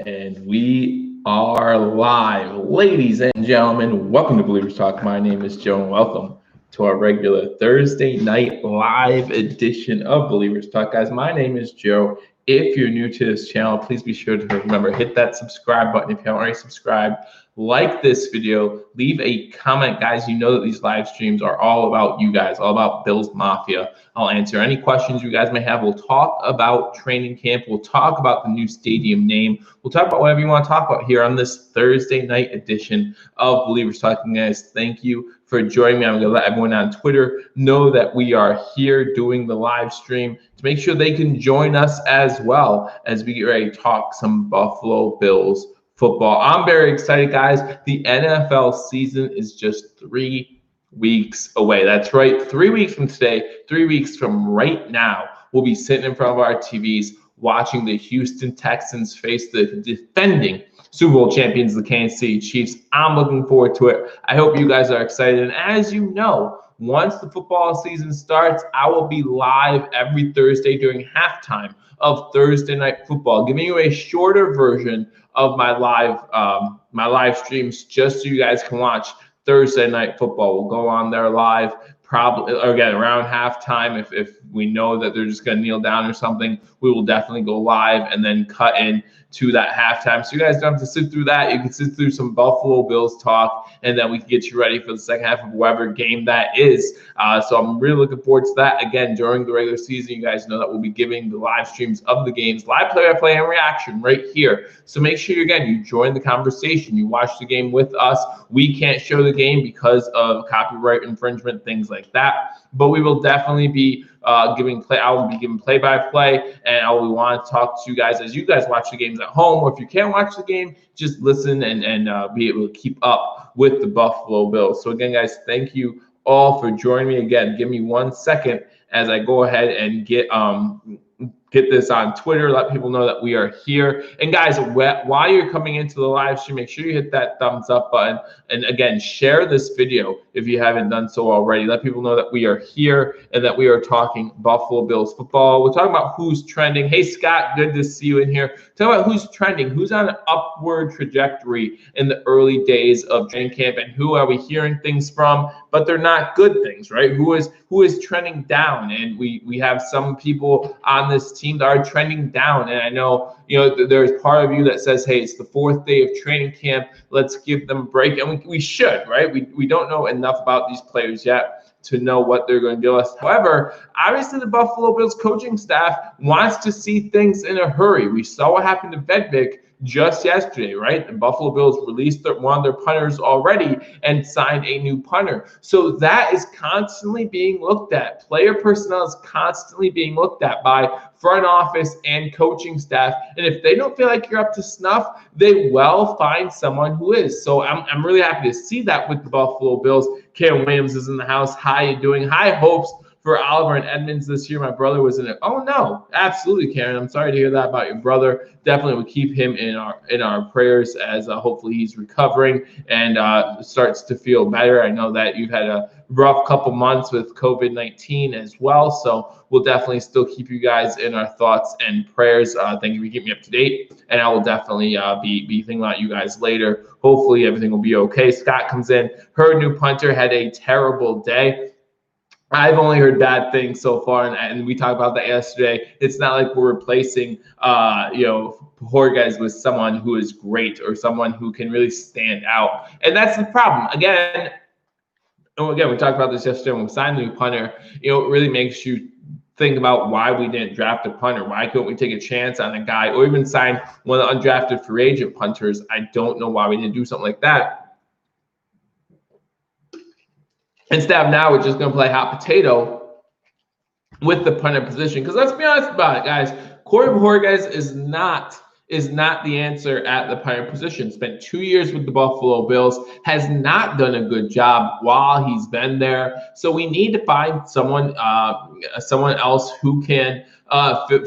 And we are live. Ladies and gentlemen, welcome to Believers Talk. My name is Joe, and welcome to our regular Thursday night live edition of Believers Talk. Guys, my name is Joe. If you're new to this channel, please be sure to remember, hit that subscribe button if you haven't already subscribed. Like this video, leave a comment. Guys, you know that these live streams are all about you guys, all about BillsMafia. I'll answer any questions you guys may have. We'll talk about training camp. We'll talk about the new stadium name. We'll talk about whatever you want to talk about here on this Thursday night edition of Believers Talking. Guys, thank you for joining me. I'm going to let everyone on Twitter know that we are here doing the live stream to make sure they can join us as well as we get ready to talk some Buffalo Bills football. I'm very excited, guys. The NFL season is just 3 weeks away. That's right, 3 weeks from today, 3 weeks from right now, we'll be sitting in front of our TVs watching the Houston Texans face the defending Super Bowl champions, the Kansas City Chiefs. I'm looking forward to it. I hope you guys are excited. And as you know, once the football season starts, I will be live every Thursday during halftime of Thursday Night Football, giving you a shorter version of my live streams, just so you guys can watch Thursday Night Football. We'll go on there live, probably again around halftime. If we know that they're just going to kneel down or something, we will definitely go live and then cut in to that halftime. So you guys don't have to sit through that. You can sit through some Buffalo Bills talk, and then we can get you ready for the second half of whatever game that is. So I'm really looking forward to that. Again, during the regular season, you guys know that we'll be giving the live streams of the games, live play-by-play and reaction right here. So make sure, you join the conversation. You watch the game with us. We can't show the game because of copyright infringement, things like that. But we will definitely be I will be giving play-by-play, and I will want to talk to you guys as you guys watch the games at home, or if you can't watch the game, just listen and be able to keep up with the Buffalo Bills. So again, guys, thank you all for joining me. Again, give me 1 second as I go ahead and get this on Twitter, let people know that we are here. And guys, while you're coming into the live stream, make sure you hit that thumbs up button. And again, share this video if you haven't done so already. Let people know that we are here and that we are talking Buffalo Bills football. We're talking about who's trending. Hey, Scott, good to see you in here. Talk about who's trending, who's on an upward trajectory in the early days of training camp, and who are we hearing things from, but they're not good things, right? Who is trending down? And we have some people on this team that are trending down. And I know, there's part of you that says, hey, it's the 4th day of training camp. Let's give them a break. And we should, right? We don't know enough about these players yet to know what they're going to give us. However, obviously the Buffalo Bills coaching staff wants to see things in a hurry. We saw what happened to Vedvik just yesterday, right? The Buffalo Bills released one of their punters already and signed a new punter. So that is constantly being looked at. Player personnel is constantly being looked at by front office and coaching staff. And if they don't feel like you're up to snuff, they will find someone who is. So I'm really happy to see that with the Buffalo Bills. Karen Williams is in the house. How you doing? High hopes for Oliver and Edmonds this year. My brother was in it. Oh no, absolutely, Karen. I'm sorry to hear that about your brother. Definitely would keep him in our prayers as hopefully he's recovering and starts to feel better. I know that you've had a rough couple months with COVID-19 as well, so we'll definitely still keep you guys in our thoughts and prayers. Thank you for keeping me up to date, and I will definitely be thinking about you guys later. Hopefully everything will be okay. Scott comes in. Her new punter had a terrible day. I've only heard bad things so far, and we talked about that yesterday. It's not like we're replacing, Jorges with someone who is great or someone who can really stand out, and that's the problem. Again, we talked about this yesterday when we signed the new punter. It really makes you think about why we didn't draft a punter. Why couldn't we take a chance on a guy or even sign one of the undrafted free agent punters? I don't know why we didn't do something like that. Instead of now, we're just going to play hot potato with the punter position. Because let's be honest about it, guys. Corey Jorges is not the answer at the punter position. Spent 2 years with the Buffalo Bills, has not done a good job while he's been there. So we need to find someone else who can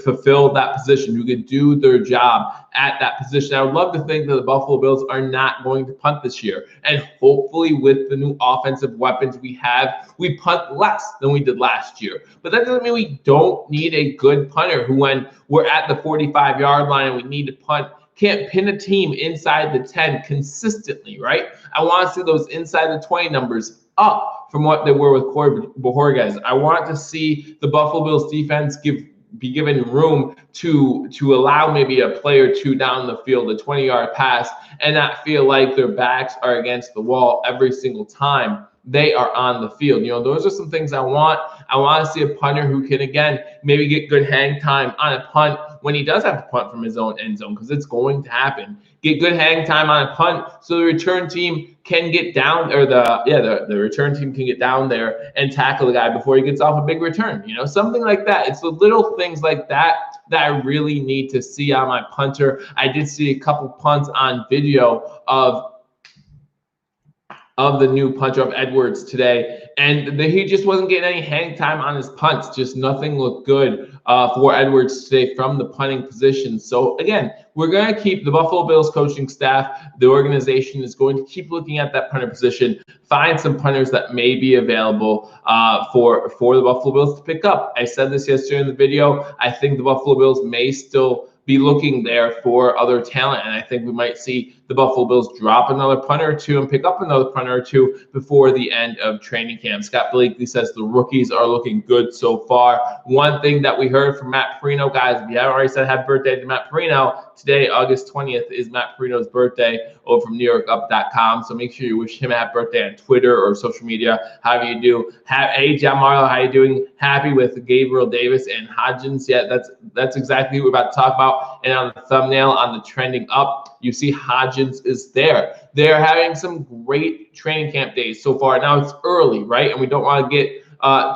fulfill that position, who could do their job at that position. I would love to think that the Buffalo Bills are not going to punt this year. And hopefully with the new offensive weapons we have, we punt less than we did last year. But that doesn't mean we don't need a good punter who, when we're at the 45-yard line and we need to punt, can't pin a team inside the 10 consistently, right? I want to see those inside the 20 numbers up from what they were with Corey Bojorquez. I want to see the Buffalo Bills defense be given room to allow maybe a play or two down the field, a 20-yard pass, and not feel like their backs are against the wall every single time they are on the field. Those are some things I want. I want to see a punter who can, again, maybe get good hang time on a punt when he does have to punt from his own end zone, because it's going to happen. Get good hang time on a punt so the return team can get down, or the return team can get down there and tackle the guy before he gets off a big return. Something like that. It's the little things like that I really need to see on my punter. I did see a couple punts on video of the new punter of Edwards today, and he just wasn't getting any hang time on his punts. Just nothing looked good for Edwards today from the punting position. So again, we're going to keep the Buffalo Bills coaching staff, the organization is going to keep looking at that punter position, find some punters that may be available for the Buffalo Bills to pick up. I said this yesterday in the video. I think the Buffalo Bills may still be looking there for other talent, and I think we might see the Buffalo Bills drop another punter or two and pick up another punter or two before the end of training camp. Scott Blakely says the rookies are looking good so far. One thing that we heard from Matt Perino, guys, if you haven't already said happy birthday to Matt Perino, today, August 20th, is Matt Perino's birthday over from NewYorkUp.com. So make sure you wish him a happy birthday on Twitter or social media, however you do. Hey, John Marlowe, how you doing? Happy with Gabriel Davis and Hodgins. Yeah, that's exactly what we're about to talk about. And on the thumbnail, on the trending up, you see Hodgins is there. They're having some great training camp days so far. Now it's early, right? And we don't want to get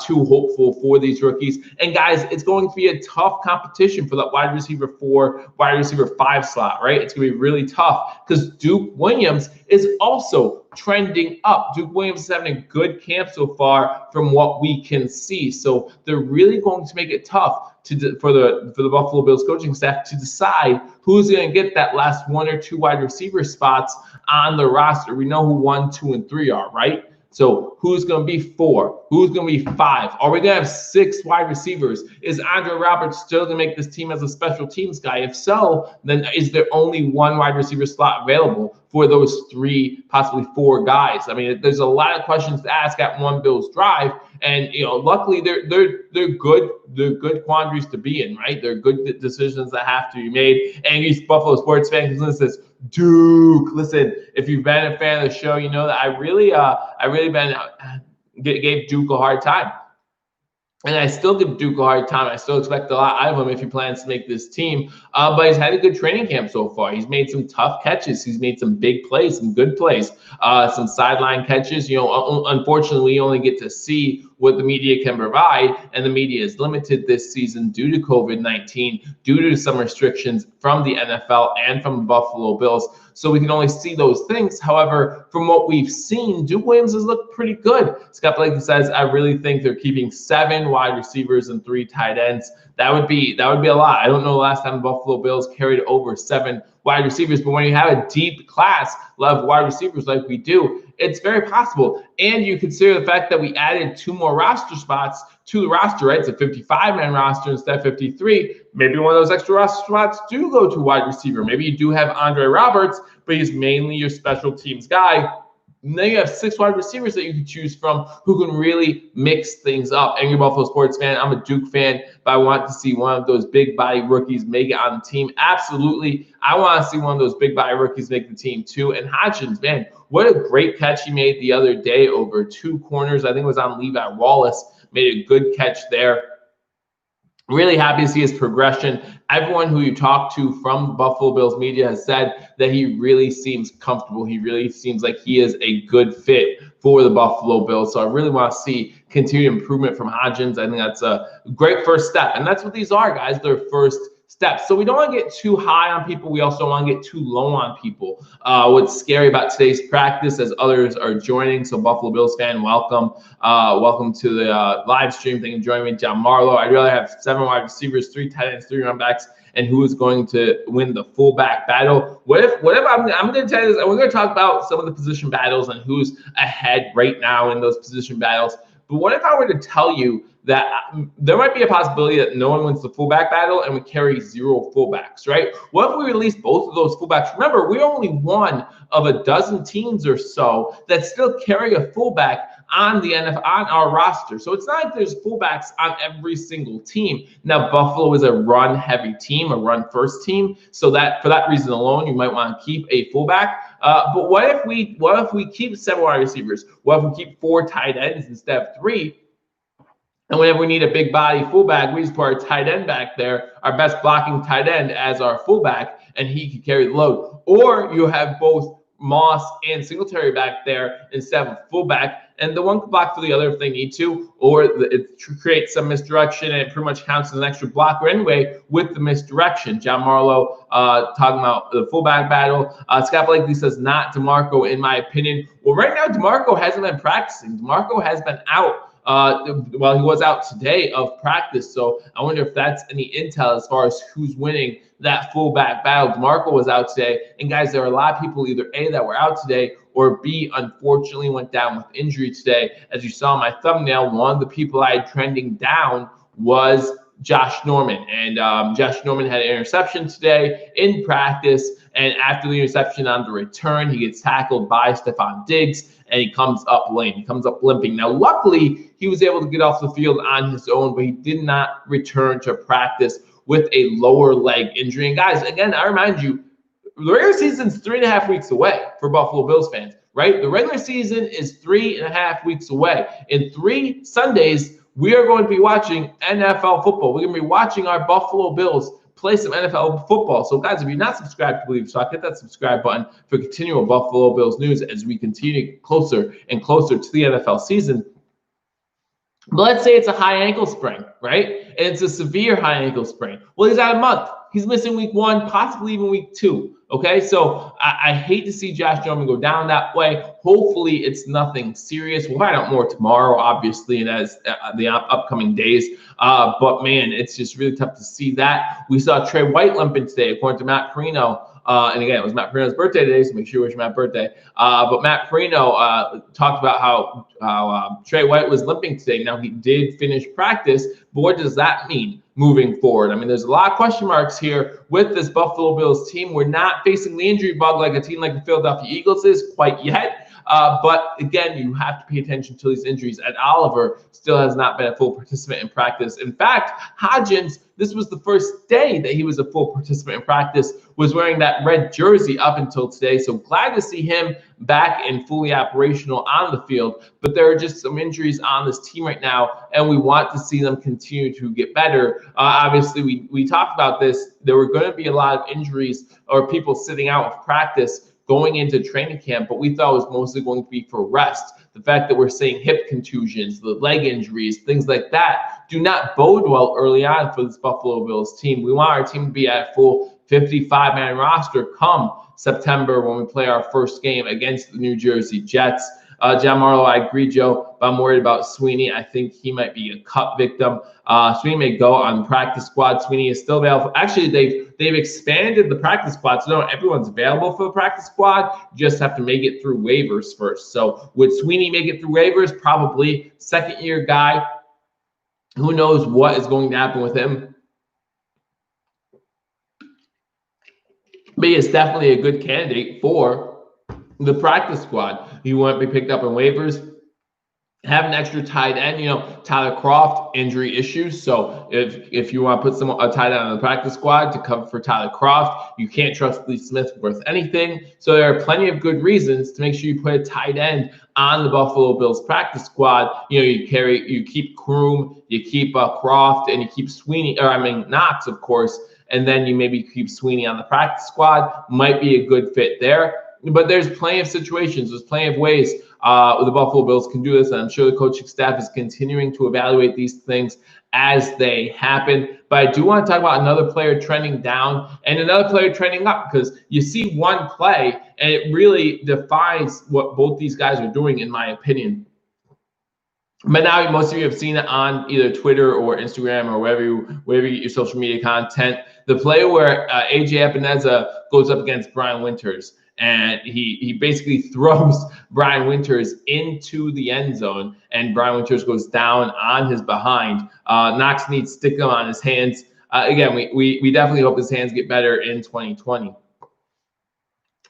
too hopeful for these rookies. And guys, it's going to be a tough competition for that wide receiver 4, wide receiver 5 slot, right? It's going to be really tough because Duke Williams is also trending up. Duke Williams is having a good camp so far from what we can see. So they're really going to make it tough for the Buffalo Bills coaching staff to decide who's going to get that last 1 or 2 wide receiver spots on the roster. We know who 1, 2, and 3 are, right? So who's going to be 4? Who's going to be 5? Are we going to have 6 wide receivers? Is Andre Roberts still going to make this team as a special teams guy? If so, then is there only 1 wide receiver slot available for those 3, possibly 4 guys? I mean, there's a lot of questions to ask at one Bills drive, and luckily they're good quandaries to be in, right? They're good decisions that have to be made. And you Buffalo sports fans, listen to this. Duke, listen, if you've been a fan of the show, you know that I really gave Duke a hard time. And I still give Duke a hard time. I still expect a lot out of him if he plans to make this team. But he's had a good training camp so far. He's made some tough catches. He's made some big plays, some good plays, some sideline catches. Unfortunately, we only get to see what the media can provide, and the media is limited this season due to COVID-19, due to some restrictions from the NFL and from the Buffalo Bills. So we can only see those things. However, from what we've seen, Duke Williams has looked pretty good. Scott Blakely says, I really think they're keeping 7 wide receivers and 3 tight ends. That would be a lot. I don't know the last time the Buffalo Bills carried over 7 wide receivers, but when you have a deep class of wide receivers like we do, it's very possible. And you consider the fact that we added 2 more roster spots to the roster, right? It's a 55-man roster instead of 53. Maybe one of those extra roster spots do go to wide receiver. Maybe you do have Andre Roberts, but he's mainly your special teams guy. And then you have 6 wide receivers that you can choose from who can really mix things up. Angry Buffalo sports fan, I'm a Duke fan, but I want to see one of those big body rookies make it on the team. Absolutely. I want to see one of those big body rookies make the team too. And Hodgins, man, what a great catch he made the other day over 2 corners. I think it was on Levi Wallace. Made a good catch there. Really happy to see his progression. Everyone who you talk to from Buffalo Bills media has said that he really seems comfortable. He really seems like he is a good fit for the Buffalo Bills. So I really want to see continued improvement from Hodgins. I think that's a great first step. And that's what these are, guys. They're first steps. So we don't want to get too high on people. We also don't want to get too low on people. What's scary about today's practice as others are joining. So Buffalo Bills fan, welcome. Welcome to the live stream. Thank you for joining me, John Marlowe. I'd rather have 7 wide receivers, 3 tight ends, 3 running backs, and who is going to win the fullback battle. What if I'm going to tell you this, and we're going to talk about some of the position battles and who's ahead right now in those position battles. But what if I were to tell you that there might be a possibility that no one wins the fullback battle and we carry 0 fullbacks, right? What if we release both of those fullbacks? Remember, we're only one of a dozen teams or so that still carry a fullback on our roster. So it's not like there's fullbacks on every single team. Now, Buffalo is a run-heavy team, a run-first team. So that for that reason alone, you might want to keep a fullback. But what if we keep 7 wide receivers? What if we keep 4 tight ends instead of 3? And whenever we need a big body fullback, we just put our tight end back there, our best blocking tight end as our fullback, and he can carry the load. Or you have both Moss and Singletary back there instead of a fullback, and the one can block for the other if they need to, or it creates some misdirection and it pretty much counts as an extra blocker anyway with the misdirection. John Marlowe talking about the fullback battle. Scott Blakely says not DeMarco in my opinion. Well, right now DeMarco hasn't been practicing. DeMarco has been out. He was out today of practice, so I wonder if that's any intel as far as who's winning that fullback battle. DeMarco was out today, and guys, there are a lot of people either A, that were out today, or B, unfortunately went down with injury today. As you saw in my thumbnail, one of the people I had trending down was Josh Norman, and Josh Norman had an interception today in practice, and after the interception on the return, he gets tackled by Stephon Diggs, and he comes up lame. He comes up limping. Now, luckily, he was able to get off the field on his own, but he did not return to practice with a lower leg injury. And guys, again, I remind you, the regular season's 3.5 weeks away for Buffalo Bills fans, right? The regular season is 3.5 weeks away. In 3 Sundays, we are going to be watching NFL football. We're going to be watching our Buffalo Bills play some NFL football. So, guys, if you're not subscribed to Billievers Talk, hit that subscribe button for continual Buffalo Bills news as we continue to get closer and closer to the NFL season. But let's say it's a high ankle sprain, right? And it's a severe high ankle sprain. Well, he's out a month. He's missing week 1, possibly even week 2. Okay, so I hate to see Josh Norman go down that way. Hopefully, it's nothing serious. We'll find out more tomorrow, obviously, and as the upcoming days. But man, it's just really tough to see that. We saw Trey White limping today, according to Matt Perino. And again, it was Matt Perino's birthday today, so make sure you wish Matt birthday. But Matt Perino talked about how Trey White was limping today. Now, he did finish practice, but what does that mean moving forward? I mean, there's a lot of question marks here with this Buffalo Bills team. We're not facing the injury bug like a team like the Philadelphia Eagles is quite yet. But again, you have to pay attention to these injuries. And Oliver still has not been a full participant in practice. In fact, Hodgins, this was the first day that he was a full participant in practice, was wearing that red jersey up until today. So glad to see him back and fully operational on the field. But there are just some injuries on this team right now, and we want to see them continue to get better. Obviously, we talked about this. There were going to be a lot of injuries or people sitting out of practice going into training camp, but we thought it was mostly going to be for rest. The fact that we're seeing hip contusions, the leg injuries, things like that do not bode well early on for this Buffalo Bills team. We want our team to be at a full 55-man roster come September when we play our first game against the New Jersey Jets. John Marlowe, I agree, Joe, but I'm worried about Sweeney. I think he might be a cut victim. Sweeney may go on the practice squad. Sweeney is still available. Actually, they've expanded the practice squad, so not everyone's available for the practice squad. You just have to make it through waivers first. So would Sweeney make it through waivers? Probably. Second-year guy. Who knows what is going to happen with him? But he is definitely a good candidate for the practice squad. You won't be picked up in waivers. Have an extra tight end, Tyler Kroft, injury issues. So if you want to put a tight end on the practice squad to cover for Tyler Kroft, you can't trust Lee Smith worth anything. So there are plenty of good reasons to make sure you put a tight end on the Buffalo Bills practice squad. You keep Kroom, you keep Kroft, and you keep Knox, of course, and then you maybe keep Sweeney on the practice squad. Might be a good fit there. But there's plenty of situations. There's plenty of ways The Buffalo Bills can do this, and I'm sure the coaching staff is continuing to evaluate these things as they happen. But I do want to talk about another player trending down and another player trending up, because you see one play and it really defines what both these guys are doing, in my opinion. But now most of you have seen it on either Twitter or Instagram or wherever you your social media content. The play where AJ Epineza goes up against Brian Winters, and he basically throws Brian Winters into the end zone, and Brian Winters goes down on his behind. Knox needs to stick him on his hands. Again, we definitely hope his hands get better in 2020.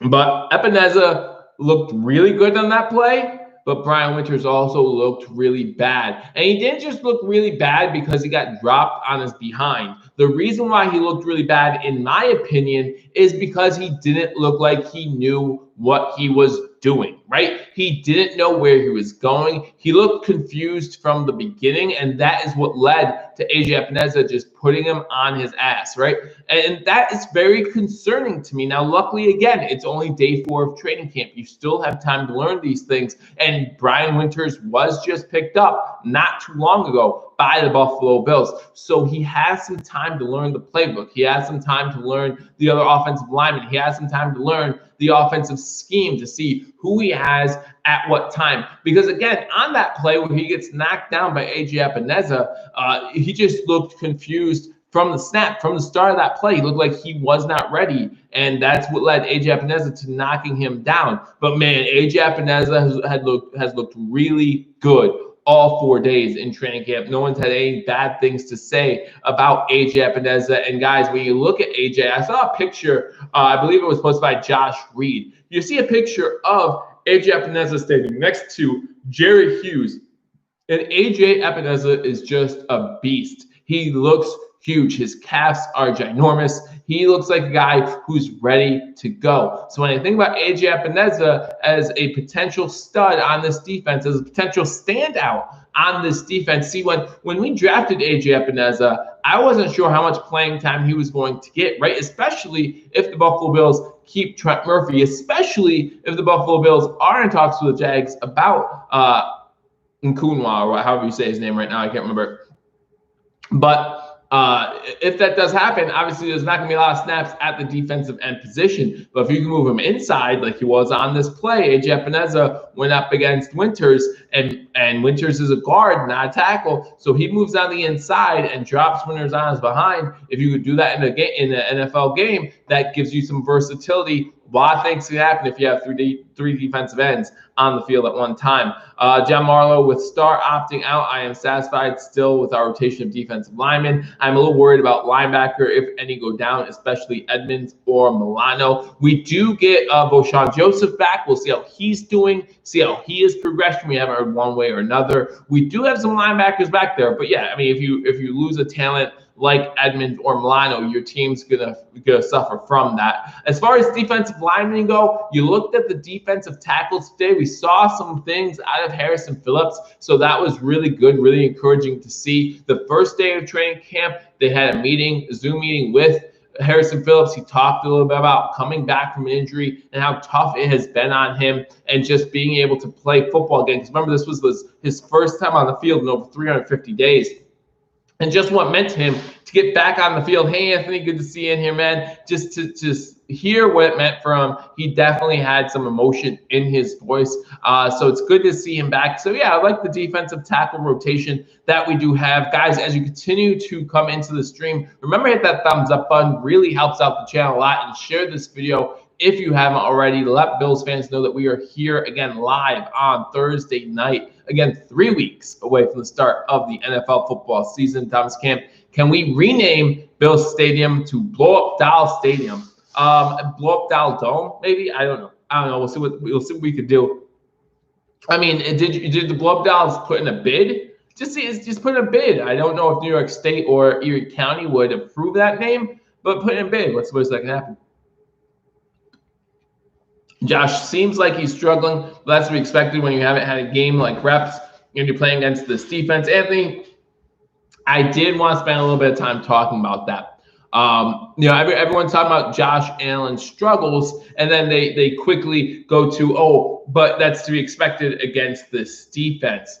But Epineza looked really good on that play, but Brian Winters also looked really bad. And he didn't just look really bad because he got dropped on his behind. The reason why he looked really bad, in my opinion, is because he didn't look like he knew what he was doing, right? He didn't know where he was going. He looked confused from the beginning, and that is what led to AJ Epineza just putting him on his ass, right? And that is very concerning to me. Now, luckily, again, it's only day 4 of training camp. You still have time to learn these things, and Brian Winters was just picked up not too long ago by the Buffalo Bills. So he has some time to learn the playbook. He has some time to learn the other offensive linemen. He has some time to learn the offensive scheme, to see who he has at what time. Because again, on that play where he gets knocked down by AJ Epineza, he just looked confused from the snap, from the start of that play. He looked like he was not ready, and that's what led AJ Epineza to knocking him down. But man, AJ Epineza has looked really good all 4 days in training camp. No one's had any bad things to say about AJ Epineza. And guys, when you look at AJ, I saw a picture, I believe it was posted by Josh Reed. You see a picture of AJ Epineza standing next to Jerry Hughes. And AJ Epineza is just a beast. He looks huge. His calves are ginormous. He looks like a guy who's ready to go. So when I think about AJ Epineza as a potential stud on this defense, as a potential standout on this defense, see, when we drafted AJ Epineza, I wasn't sure how much playing time he was going to get, right? Especially if the Buffalo Bills keep Trent Murphy, especially if the Buffalo Bills are in talks with the Jags about Nkunwa, or however you say his name right now, I can't remember. But if that does happen, obviously there's not going to be a lot of snaps at the defensive end position. But if you can move him inside like he was on this play, AJ Epineza went up against Winters, and Winters is a guard, not a tackle. So he moves on the inside and drops Winters on his behind. If you could do that in an NFL game, that gives you some versatility. A lot of things can happen if you have three defensive ends on the field at one time. John Marlowe, with Star opting out, I am satisfied still with our rotation of defensive linemen. I'm a little worried about linebacker if any go down, especially Edmonds or Milano. We do get Boshawn Joseph back. We'll see how he's doing, see how he is progressing. We haven't heard one way or another. We do have some linebackers back there, but yeah, I mean, if you lose a talent like Edmonds or Milano, your team's gonna suffer from that. As far as defensive linemen go, you looked at the defensive tackles today. We saw some things out of Harrison Phillips, so that was really good, really encouraging to see. The first day of training camp, they had a Zoom meeting with Harrison Phillips. He talked a little bit about coming back from an injury and how tough it has been on him, and just being able to play football again. Because remember, this was his first time on the field in over 350 days. And just what it meant to him to get back on the field. Hey, Anthony, good to see you in here, man. Just to hear what it meant for him. He definitely had some emotion in his voice. So it's good to see him back. So, yeah, I like the defensive tackle rotation that we do have. Guys, as you continue to come into the stream, remember, hit that thumbs up button. Really helps out the channel a lot. And share this video if you haven't already. Let Bills fans know that we are here again live on Thursday night. Again, 3 weeks away from the start of the NFL football season. Thomas Camp, can we rename Bills Stadium to Blow Up Doll Stadium? Blow Up Doll Dome, maybe? I don't know. We'll see what we could do. I mean, did the Blow Up Dolls put in a bid? Just put in a bid. I don't know if New York State or Erie County would approve that name, but put in a bid. What's the worst that can happen? Josh seems like he's struggling, but that's to be expected when you haven't had a game like reps and you're playing against this defense. Anthony, I did want to spend a little bit of time talking about that. Everyone's talking about Josh Allen's struggles, and then they quickly go to, oh, but that's to be expected against this defense.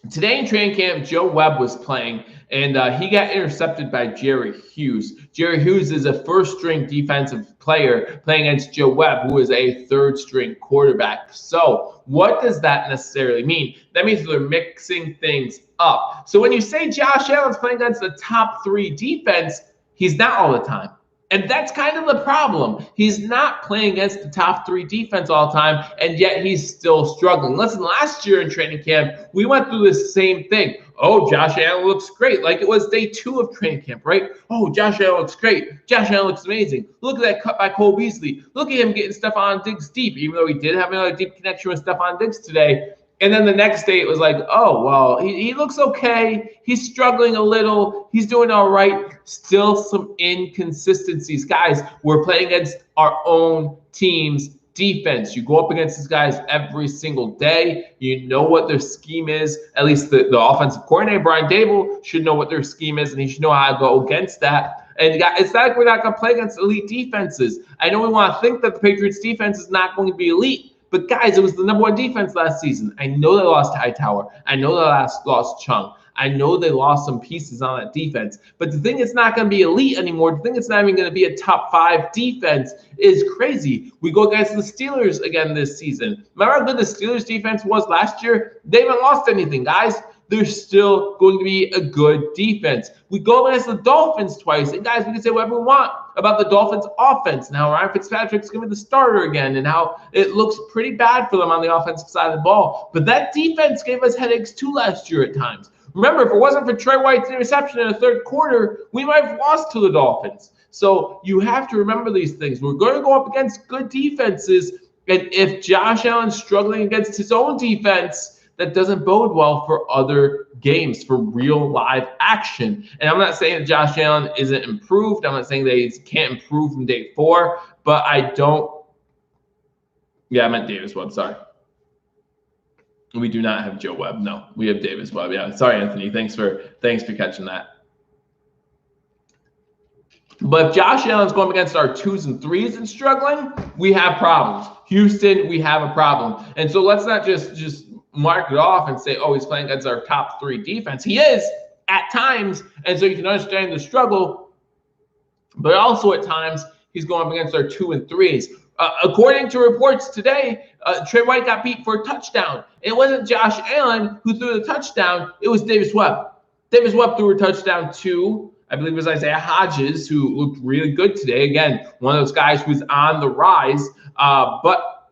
Today in training camp, Joe Webb was playing, and he got intercepted by Jerry Hughes. Jerry Hughes is a first-string defensive player playing against Joe Webb, who is a third-string quarterback. So what does that necessarily mean? That means they're mixing things up. So when you say Josh Allen's playing against the top 3 defense, he's not all the time. And that's kind of the problem. He's not playing against the top 3 defense all the time, and yet he's still struggling. Listen, last year in training camp, we went through this same thing. Oh, Josh Allen looks great. Like it was day 2 of training camp, right? Oh, Josh Allen looks great. Josh Allen looks amazing. Look at that cut by Cole Beasley. Look at him getting Stephon Diggs deep, even though he did have another deep connection with Stephon Diggs today. And then the next day it was like, oh, well, he looks okay. He's struggling a little. He's doing all right. Still some inconsistencies. Guys, we're playing against our own team's defense. You go up against these guys every single day. You know what their scheme is. At least the offensive coordinator, Brian Dable, should know what their scheme is, and he should know how to go against that. And it's not like we're not going to play against elite defenses. I know we want to think that the Patriots defense is not going to be elite. But guys, it was the number 1 defense last season. I know they lost Hightower. I know they lost Chung. I know they lost some pieces on that defense. But to think it's not going to be elite anymore, to think it's not even going to be a top 5 defense is crazy. We go against the Steelers again this season. Remember how good the Steelers defense was last year? They haven't lost anything, guys. They're still going to be a good defense. We go against the Dolphins twice. And guys, we can say whatever we want about the Dolphins offense and how Ryan Fitzpatrick's going to be the starter again and how it looks pretty bad for them on the offensive side of the ball. But that defense gave us headaches too last year at times. Remember, if it wasn't for Trey White's interception in the 3rd quarter, we might have lost to the Dolphins. So you have to remember these things. We're going to go up against good defenses. And if Josh Allen's struggling against his own defense, that doesn't bode well for other games, for real live action. And I'm not saying that Josh Allen isn't improved. I'm not saying that he can't improve from day 4, but I meant Davis Webb, sorry. We do not have Joe Webb. No, we have Davis Webb. Yeah, sorry, Anthony. Thanks for catching that. But if Josh Allen's going against our 2s and 3s and struggling, we have problems. Houston, we have a problem. And so let's not just mark it off and say, oh, he's playing against our top 3 defense. He is at times, and so you can understand the struggle. But also at times, he's going up against our 2 and 3s. According to reports today, Trey White got beat for a touchdown. It wasn't Josh Allen who threw the touchdown. It was Davis Webb. Davis Webb threw a touchdown to, I believe it was Isaiah Hodgins, who looked really good today. Again, one of those guys who's on the rise. But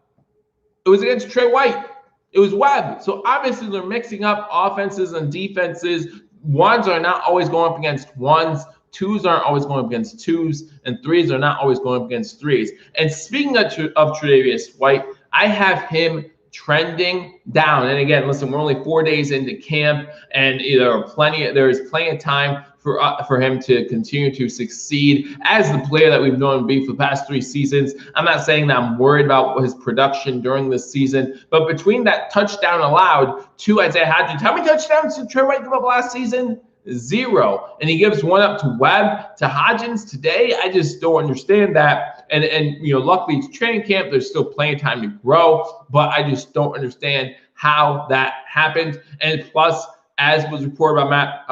it was against Trey White. It was Webb. So obviously they're mixing up offenses and defenses. 1s are not always going up against 1s. 2s aren't always going up against 2s. And 3s are not always going up against 3s. And speaking of Tre'Davious White, I have him trending down. And again, listen, we're only 4 days into camp, and there is plenty of time for him to continue to succeed as the player that we've known him to be for the past 3 seasons. I'm not saying that I'm worried about his production during this season, but between that touchdown allowed to Isaiah Hodgins, how many touchdowns did Trey White give up last season? 0. And he gives one up to Webb, to Hodgins today. I just don't understand that. And luckily it's training camp. There's still plenty of time to grow, but I just don't understand how that happened. And plus, as was reported by Matt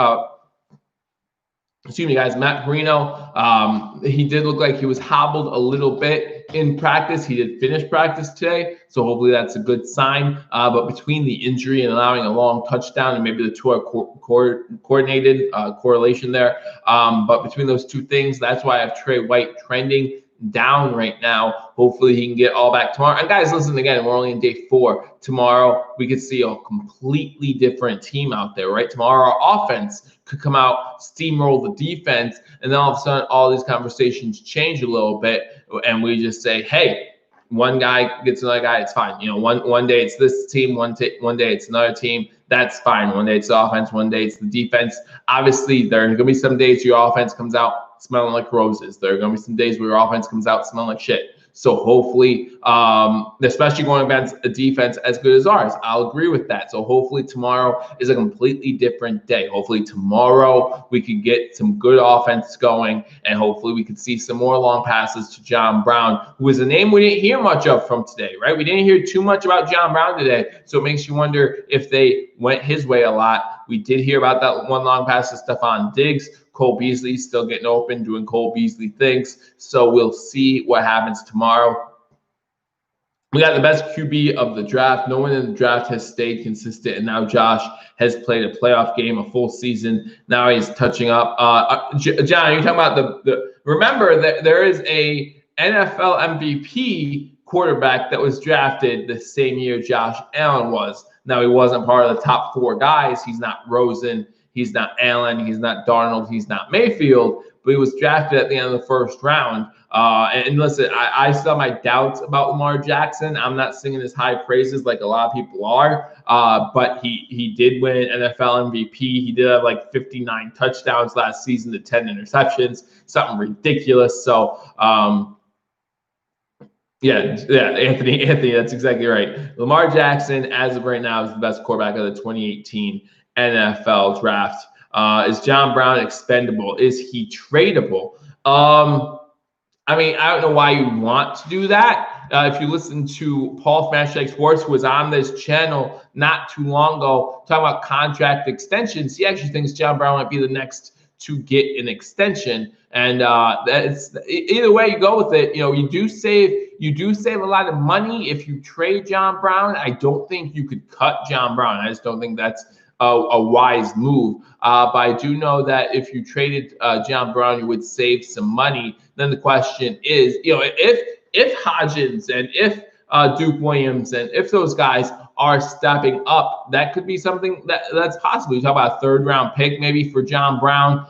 Perino, he did look like he was hobbled a little bit in practice. He did finish practice today, so hopefully that's a good sign. But between the injury and allowing a long touchdown, and maybe the 2 are coordinated correlation there. But between those 2 things, that's why I have Trey White trending down right now. Hopefully he can get all back tomorrow. And guys, listen, again, we're only in day 4. Tomorrow we could see a completely different team out there, right? Tomorrow our offense could come out, steamroll the defense, and then all of a sudden all these conversations change a little bit, and we just say, hey, one guy gets another guy, it's fine. One day it's this team, one day it's another team, that's fine. One day it's the offense, one day it's the defense. Obviously, there are going to be some days your offense comes out smelling like roses. There are going to be some days where your offense comes out smelling like shit. So hopefully, especially going against a defense as good as ours, I'll agree with that. So hopefully tomorrow is a completely different day. Hopefully tomorrow we can get some good offense going, and hopefully we can see some more long passes to John Brown, who is a name we didn't hear much of from today, right? We didn't hear too much about John Brown today, so it makes you wonder if they went his way a lot. We did hear about that one long pass to Stephon Diggs. Cole Beasley still getting open, doing Cole Beasley things. So we'll see what happens tomorrow. We got the best QB of the draft. No one in the draft has stayed consistent, and now Josh has played a playoff game, a full season. Now he's touching up. John, you're talking about the remember that there is a NFL MVP quarterback that was drafted the same year Josh Allen was. Now, he wasn't part of the top 4 guys. He's not Rosen. He's not Allen. He's not Darnold. He's not Mayfield. But he was drafted at the end of the first round. And listen, I still have my doubts about Lamar Jackson. I'm not singing his high praises like a lot of people are. But he did win NFL MVP. He did have like 59 touchdowns last season to 10 interceptions. Something ridiculous. So, yeah, Anthony, that's exactly right. Lamar Jackson, as of right now, is the best quarterback of the 2018 NFL draft. Is John Brown expendable? Is he tradable? I mean, I don't know why you want to do that. If you listen to Paul from #Sports, who was on this channel not too long ago, talking about contract extensions, he actually thinks John Brown might be the next to get an extension. And that's either way you go with it. You know, you do save a lot of money if you trade John Brown. I don't think you could cut John Brown. I just don't think that's a wise move. But I do know that if you traded John Brown, you would save some money. Then the question is, you know, if Hodgins and if Duke Williams and if those guys are stepping up, that could be something that's possible. You talk about a 3rd round pick maybe for John Brown,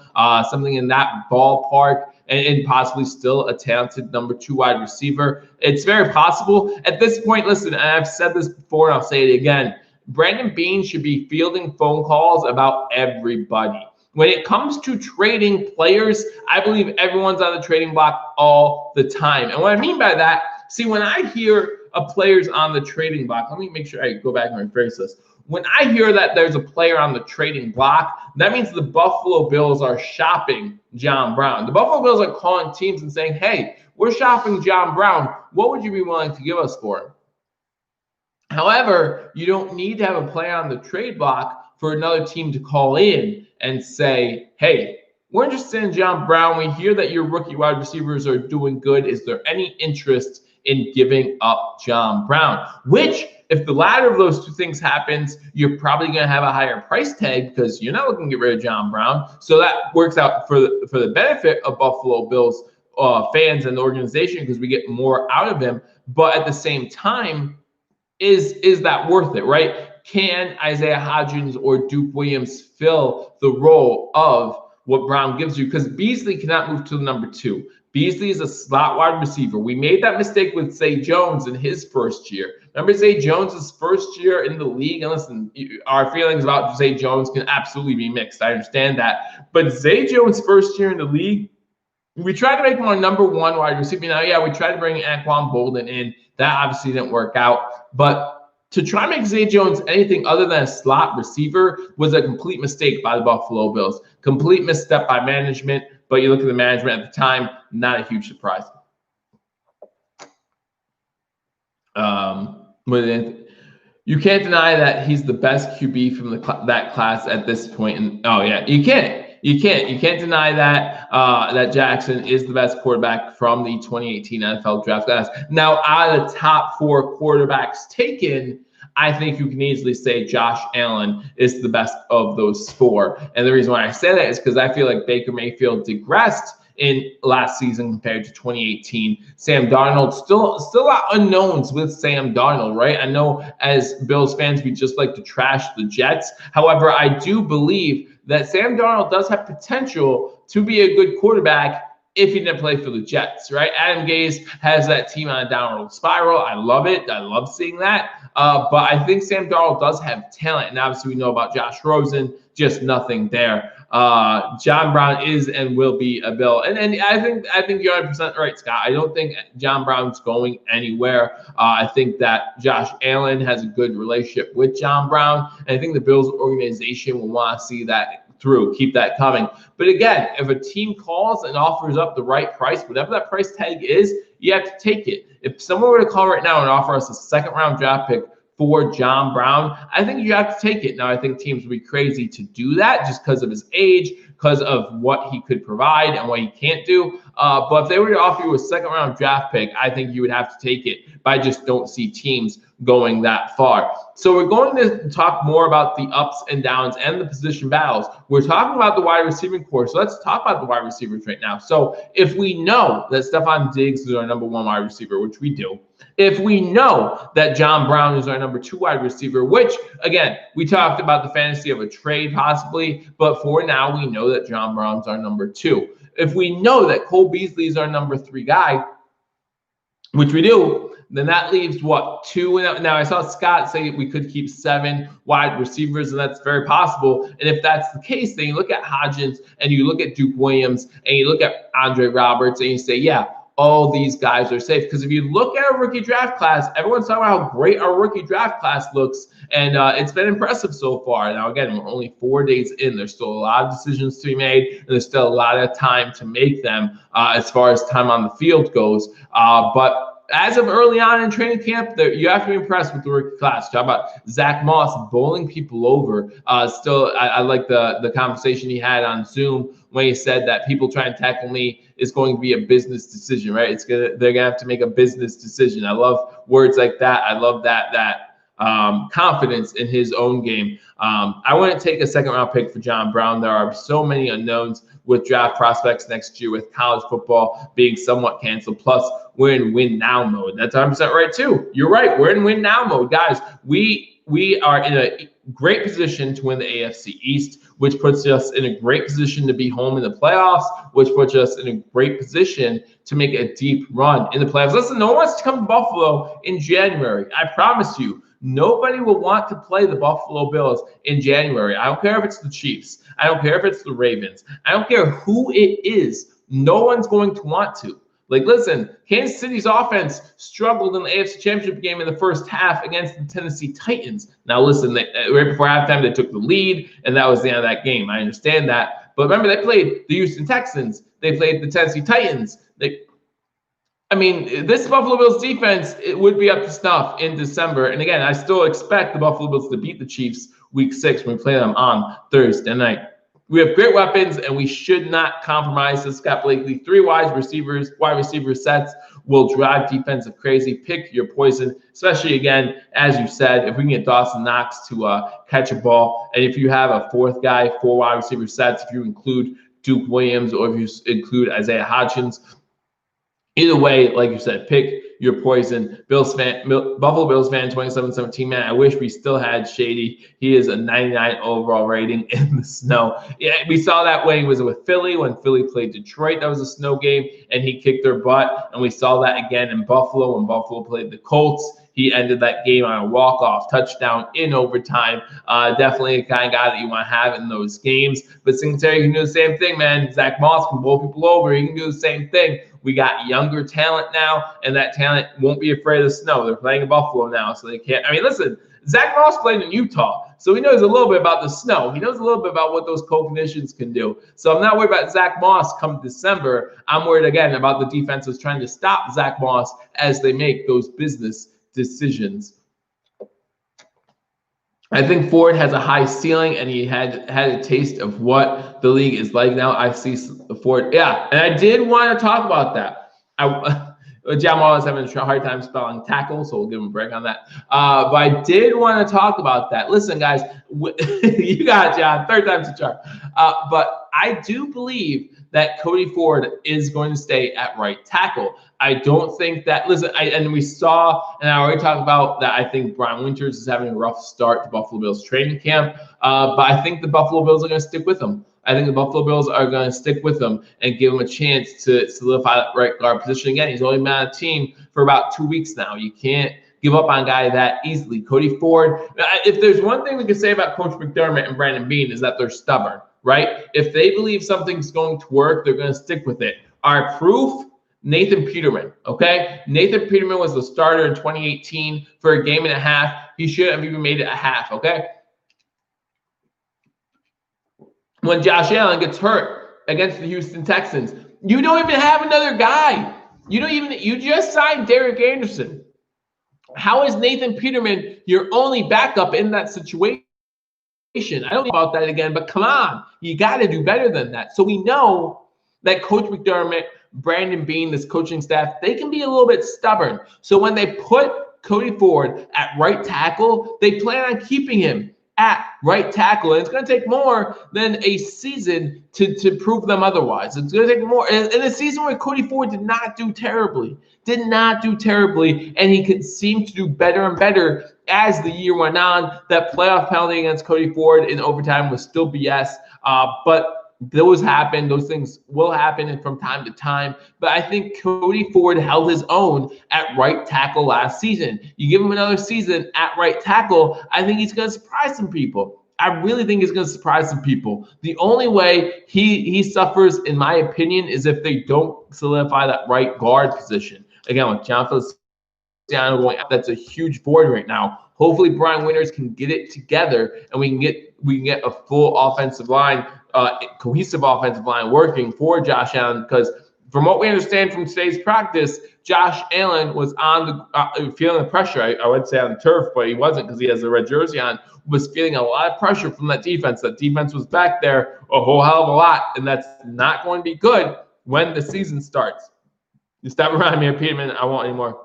something in that ballpark, and possibly still a talented number 2 wide receiver. It's very possible. At this point, listen, and I've said this before and I'll say it again, Brandon Beane should be fielding phone calls about everybody. When it comes to trading players, I believe everyone's on the trading block all the time. And what I mean by that, see, when I hear of players on the trading block, let me make sure I go back and rephrase this. When I hear that there's a player on the trading block, that means the Buffalo Bills are shopping John Brown. The Buffalo Bills are calling teams and saying, hey, we're shopping John Brown. What would you be willing to give us for him? However, you don't need to have a player on the trade block for another team to call in and say, hey, we're interested in John Brown. We hear that your rookie wide receivers are doing good. Is there any interest in giving up John Brown? Which, if the latter of those 2 things happens, you're probably going to have a higher price tag because you're not looking to get rid of John Brown. So that works out for the benefit of Buffalo Bills fans and the organization because we get more out of him. But at the same time, is that worth it, right? Can Isaiah Hodgins or Duke Williams fill the role of what Brown gives you? Because Beasley cannot move to the number 2. Beasley is a slot wide receiver. We made that mistake with Zay Jones in his first year. Remember Zay Jones' first year in the league? And listen, our feelings about Zay Jones can absolutely be mixed. I understand that. But Zay Jones' first year in the league, we tried to make him our number 1 wide receiver. Now, yeah, we tried to bring Anquan Bolden in. That obviously didn't work out. But to try to make Zay Jones anything other than a slot receiver was a complete mistake by the Buffalo Bills. Complete misstep by management. But you look at the management at the time, not a huge surprise. You can't deny that he's the best QB from that class at this point. And oh yeah, you can't deny that that Jackson is the best quarterback from the 2018 NFL draft class. Now, out of the top 4 quarterbacks taken, I think you can easily say Josh Allen is the best of those 4. And the reason why I say that is because I feel like Baker Mayfield digressed in last season compared to 2018. Sam Darnold, still a lot of unknowns with Sam Darnold, right? I know as Bills fans, we just like to trash the Jets. However, I do believe that Sam Darnold does have potential to be a good quarterback if he didn't play for the Jets, right? Adam Gase has that team on a downward spiral. I love it. I love seeing that. But I think Sam Darnold does have talent, and obviously we know about Josh Rosen, just nothing there. John Brown is and will be a Bill, and I think you're 100% right, Scott. I don't think John Brown's going anywhere. I think that Josh Allen has a good relationship with John Brown, and I think the Bills organization will want to see that through, keep that coming. But again, if a team calls and offers up the right price, whatever that price tag is, you have to take it. If someone were to call right now and offer us a second-round draft pick for John Brown, I think you have to take it. Now, I think teams would be crazy to do that just because of his age, because of what he could provide and what he can't do. But if they were to offer you a second-round draft pick, I think you would have to take it. But I just don't see teams going that far. So we're going to talk more about the ups and downs and the position battles. We're talking about the wide receiving core. So let's talk about the wide receivers right now. So if we know that Stephon Diggs is our number 1 wide receiver, which we do, if we know that John Brown is our number 2 wide receiver, which, again, we talked about the fantasy of a trade possibly, but for now, we know that John Brown's our number 2. If we know that Cole Beasley is our number 3 guy, which we do, then that leaves what, 2? Now I saw Scott say we could keep 7 wide receivers, and that's very possible. And if that's the case, then you look at Hodgins and you look at Duke Williams and you look at Andre Roberts and you say, yeah, all these guys are safe. Because if you look at our rookie draft class, everyone's talking about how great our rookie draft class looks, and it's been impressive so far. Now, again, we're only 4 days in. There's still a lot of decisions to be made, and there's still a lot of time to make them as far as time on the field goes. But as of early on in training camp, you have to be impressed with the rookie class. Talk about Zach Moss bowling people over. I like the conversation he had on Zoom when he said that people trying to tackle me is going to be a business decision, right? They're gonna have to make a business decision. I love words like that. I love that confidence in his own game. I wouldn't take a second-round pick for John Brown. There are so many unknowns with draft prospects next year, with college football being somewhat canceled. Plus, we're in win-now mode. That's 100% right, too. You're right. We're in win-now mode. Guys, we are in a great position to win the AFC East, which puts us in a great position to be home in the playoffs, which puts us in a great position to make a deep run in the playoffs. Listen, no one wants to come to Buffalo in January. I promise you. Nobody will want to play the Buffalo Bills in January. I don't care if it's the Chiefs. I don't care if it's the Ravens. I don't care who it is. No one's going to want to. Like, listen, Kansas City's offense struggled in the AFC Championship game in the first half against the Tennessee Titans. Now, listen, right before halftime, they took the lead, and that was the end of that game. I understand that. But remember, they played the Houston Texans. They played the Tennessee Titans. This Buffalo Bills defense, it would be up to snuff in December. And again, I still expect the Buffalo Bills to beat the Chiefs week 6 when we play them on Thursday night. We have great weapons, and we should not compromise. As Scott Blakely, 3 wide receiver sets will drive defensive crazy. Pick your poison, especially, again, as you said, if we can get Dawson Knox to catch a ball. And if you have a 4th guy, 4 wide receiver sets, if you include Duke Williams or if you include Isaiah Hodgins, either way, like you said, pick your poison. Buffalo Bills fan, 27-17, man. I wish we still had Shady. He is a 99 overall rating in the snow. Yeah, we saw that when he was with Philly, when Philly played Detroit. That was a snow game, and he kicked their butt. And we saw that again in Buffalo when Buffalo played the Colts. He ended that game on a walk-off touchdown in overtime. Definitely the kind of guy that you want to have in those games. But Singletary can do the same thing, man. Zach Moss can blow people over. He can do the same thing. We got younger talent now, and that talent won't be afraid of the snow. They're playing in Buffalo now, so they can't. Listen, Zach Moss played in Utah, so he knows a little bit about the snow. He knows a little bit about what those cold conditions can do. So I'm not worried about Zach Moss come December. I'm worried, again, about the defenses trying to stop Zach Moss as they make those business decisions. I think Ford has a high ceiling, and he had a taste of what the league is like now. I see Ford. Yeah, and I did want to talk about that. John Wall is having a hard time spelling tackle, so we'll give him a break on that. But I did want to talk about that. Listen, guys, you got it, John. 3rd time's a charm. But I do believe that Cody Ford is going to stay at right tackle. I don't think that, listen, we saw, and I already talked about that, I think Brian Winters is having a rough start to Buffalo Bills training camp, but I think the Buffalo Bills are going to stick with him. I think the Buffalo Bills are going to stick with him and give him a chance to solidify that right guard position again. He's only been on a team for about 2 weeks now. You can't give up on a guy that easily. Cody Ford, if there's one thing we can say about Coach McDermott and Brandon Beane is that they're stubborn, right? If they believe something's going to work, they're going to stick with it. Our proof, Nathan Peterman, okay? Nathan Peterman was the starter in 2018 for a game and a half. He shouldn't have even made it a half, okay? When Josh Allen gets hurt against the Houston Texans, you don't even have another guy. You just signed Derek Anderson. How is Nathan Peterman your only backup in that situation? I don't know about that again, but come on, you got to do better than that. So we know that Coach McDermott, Brandon Beane, this coaching staff, they can be a little bit stubborn. So when they put Cody Ford at right tackle, they plan on keeping him at right tackle. And it's going to take more than a season to prove them otherwise. It's going to take more. In a season where Cody Ford did not do terribly, and he could seem to do better and better as the year went on. That playoff penalty against Cody Ford in overtime was still BS, but those happen. Those things will happen from time to time. But I think Cody Ford held his own at right tackle last season. You give him another season at right tackle, I think he's going to surprise some people. I really think he's going to surprise some people. The only way he suffers, in my opinion, is if they don't solidify that right guard position. Again, with John Feliciano going out, that's a huge void right now. Hopefully, Brian Winters can get it together, and we can get a full offensive line, cohesive offensive line working for Josh Allen. Because from what we understand from today's practice, Josh Allen was on the feeling the pressure. I would say on the turf, but he wasn't because he has the red jersey on. Was feeling a lot of pressure from that defense. That defense was back there a whole hell of a lot, and that's not going to be good when the season starts. You stop reminding me of Peterman. I won't anymore.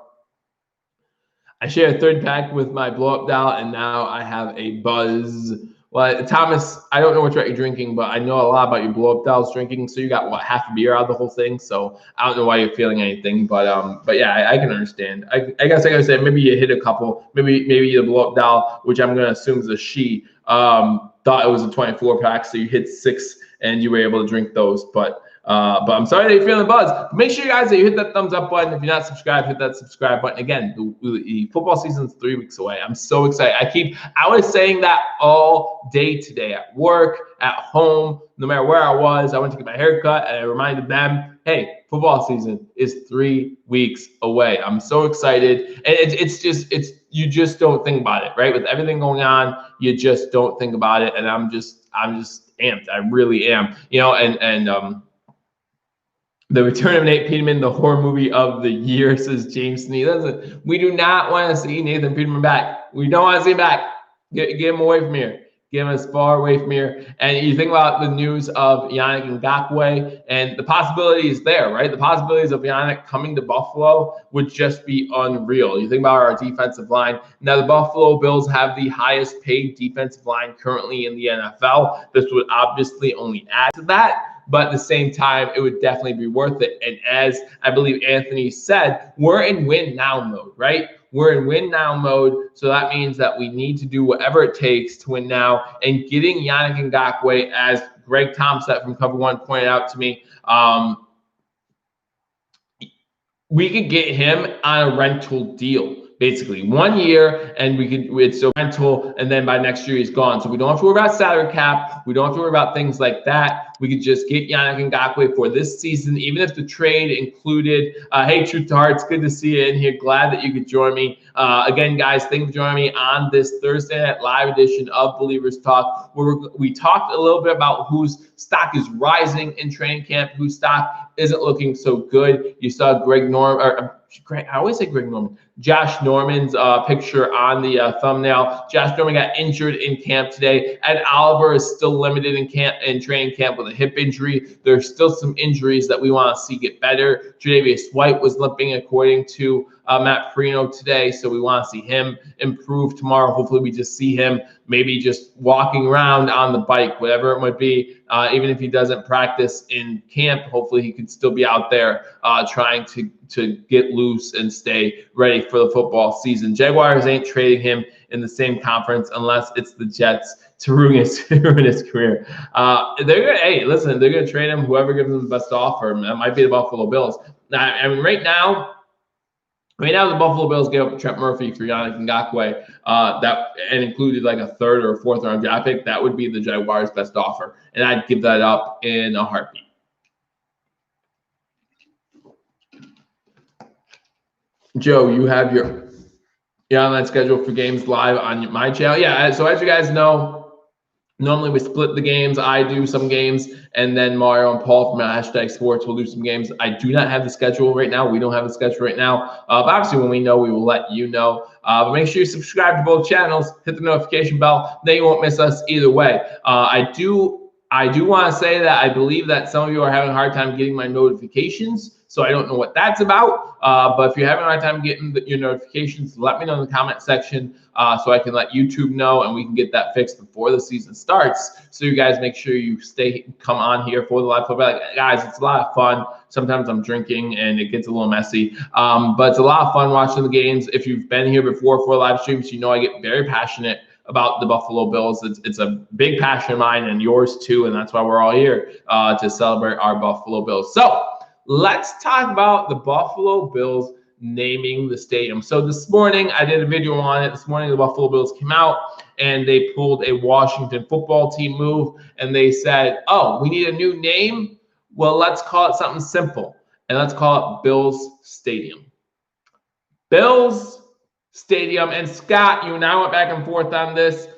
I shared a third pack with my blow-up doll, and now I have a buzz. Well, Thomas, I don't know what you're drinking, but I know a lot about your blow-up dolls drinking. So you got what, half a beer out of the whole thing. So I don't know why you're feeling anything, but yeah, I can understand. I guess like I said, maybe you hit a couple. Maybe the blow-up doll, which I'm gonna assume is a she, thought it was a 24 pack, so you hit 6 and you were able to drink those, but I'm sorry that you're feeling the buzz. Make sure, guys, that you hit that thumbs up button. If you're not subscribed, hit that subscribe button. Again, the football season's 3 weeks away. I'm so excited. I was saying that all day today at work, at home, no matter where I was. I went to get my hair cut, and I reminded them, hey, football season is 3 weeks away. I'm so excited. And you just don't think about it, right? With everything going on, you just don't think about it. And I'm just amped. I really am. And the return of Nate Peterman, the horror movie of the year, says James Sneed. Listen, we do not want to see Nathan Peterman back. We don't want to see him back. Get him away from here. Get him as far away from here. And you think about the news of Yannick Ngakoue, and the possibility is there, right? The possibilities of Yannick coming to Buffalo would just be unreal. You think about our defensive line. Now, the Buffalo Bills have the highest paid defensive line currently in the NFL. This would obviously only add to that. But at the same time, it would definitely be worth it. And as I believe Anthony said, we're in win now mode, right? We're in win now mode. So that means that we need to do whatever it takes to win now. And getting Yannick Ngakoue, as Greg Thompson from Cover One pointed out to me, we could get him on a rental deal. Basically 1 year, and it's a rental, and then by next year he's gone. So we don't have to worry about salary cap. We don't have to worry about things like that. We could just get Yannick Ngakoue for this season, even if the trade included. Hey, Truth to Hearts, good to see you in here. Glad that you could join me. Again, guys, thank you for joining me on this Thursday night live edition of Believers Talk, where we talked a little bit about whose stock is rising in training camp, whose stock isn't looking so good. You saw I always say Greg Norman. Josh Norman's picture on the thumbnail. Josh Norman got injured in camp today. Ed Oliver is still limited in training camp with a hip injury. There's still some injuries that we want to see get better. Tre'Davious White was limping, according to Matt Freno today, so we want to see him improve tomorrow. Hopefully we just see him maybe just walking around on the bike, whatever it might be. Even if he doesn't practice in camp, hopefully he could still be out there trying to get loose and stay ready for the football season. Jaguars ain't trading him in the same conference unless it's the Jets to ruin his career. They're gonna trade him. Whoever gives him the best offer, that might be the Buffalo Bills. I mean, right now, the Buffalo Bills gave up Trent Murphy for Yannick Ngakoue, and included like a third or fourth round draft pick. That would be the Jaguars' best offer, and I'd give that up in a heartbeat. Joe, you have your online schedule for games live on my channel. Yeah, so as you guys know, normally we split the games. I do some games, and then Mario and Paul from #Sports will do some games. I do not have the schedule right now. We don't have the schedule right now. But obviously, when we know, we will let you know. But make sure you subscribe to both channels, hit the notification bell. Then you won't miss us either way. I do want to say that I believe that some of you are having a hard time getting my notifications. So I don't know what that's about. But if you're having a hard time getting your notifications, let me know in the comment section so I can let YouTube know and we can get that fixed before the season starts. So you guys make sure you come on here for the live play. Like, guys, it's a lot of fun. Sometimes I'm drinking and it gets a little messy. But it's a lot of fun watching the games. If you've been here before for live streams, you know I get very passionate about the Buffalo Bills. It's a big passion of mine and yours too, and that's why we're all here to celebrate our Buffalo Bills. So let's talk about the Buffalo Bills naming the stadium. So this morning, I did a video on it. This morning, the Buffalo Bills came out and they pulled a Washington football team move, and they said, oh, we need a new name. Well, let's call it something simple, and let's call it Bills Stadium. Bills Stadium. And Scott, you and I went back and forth on this,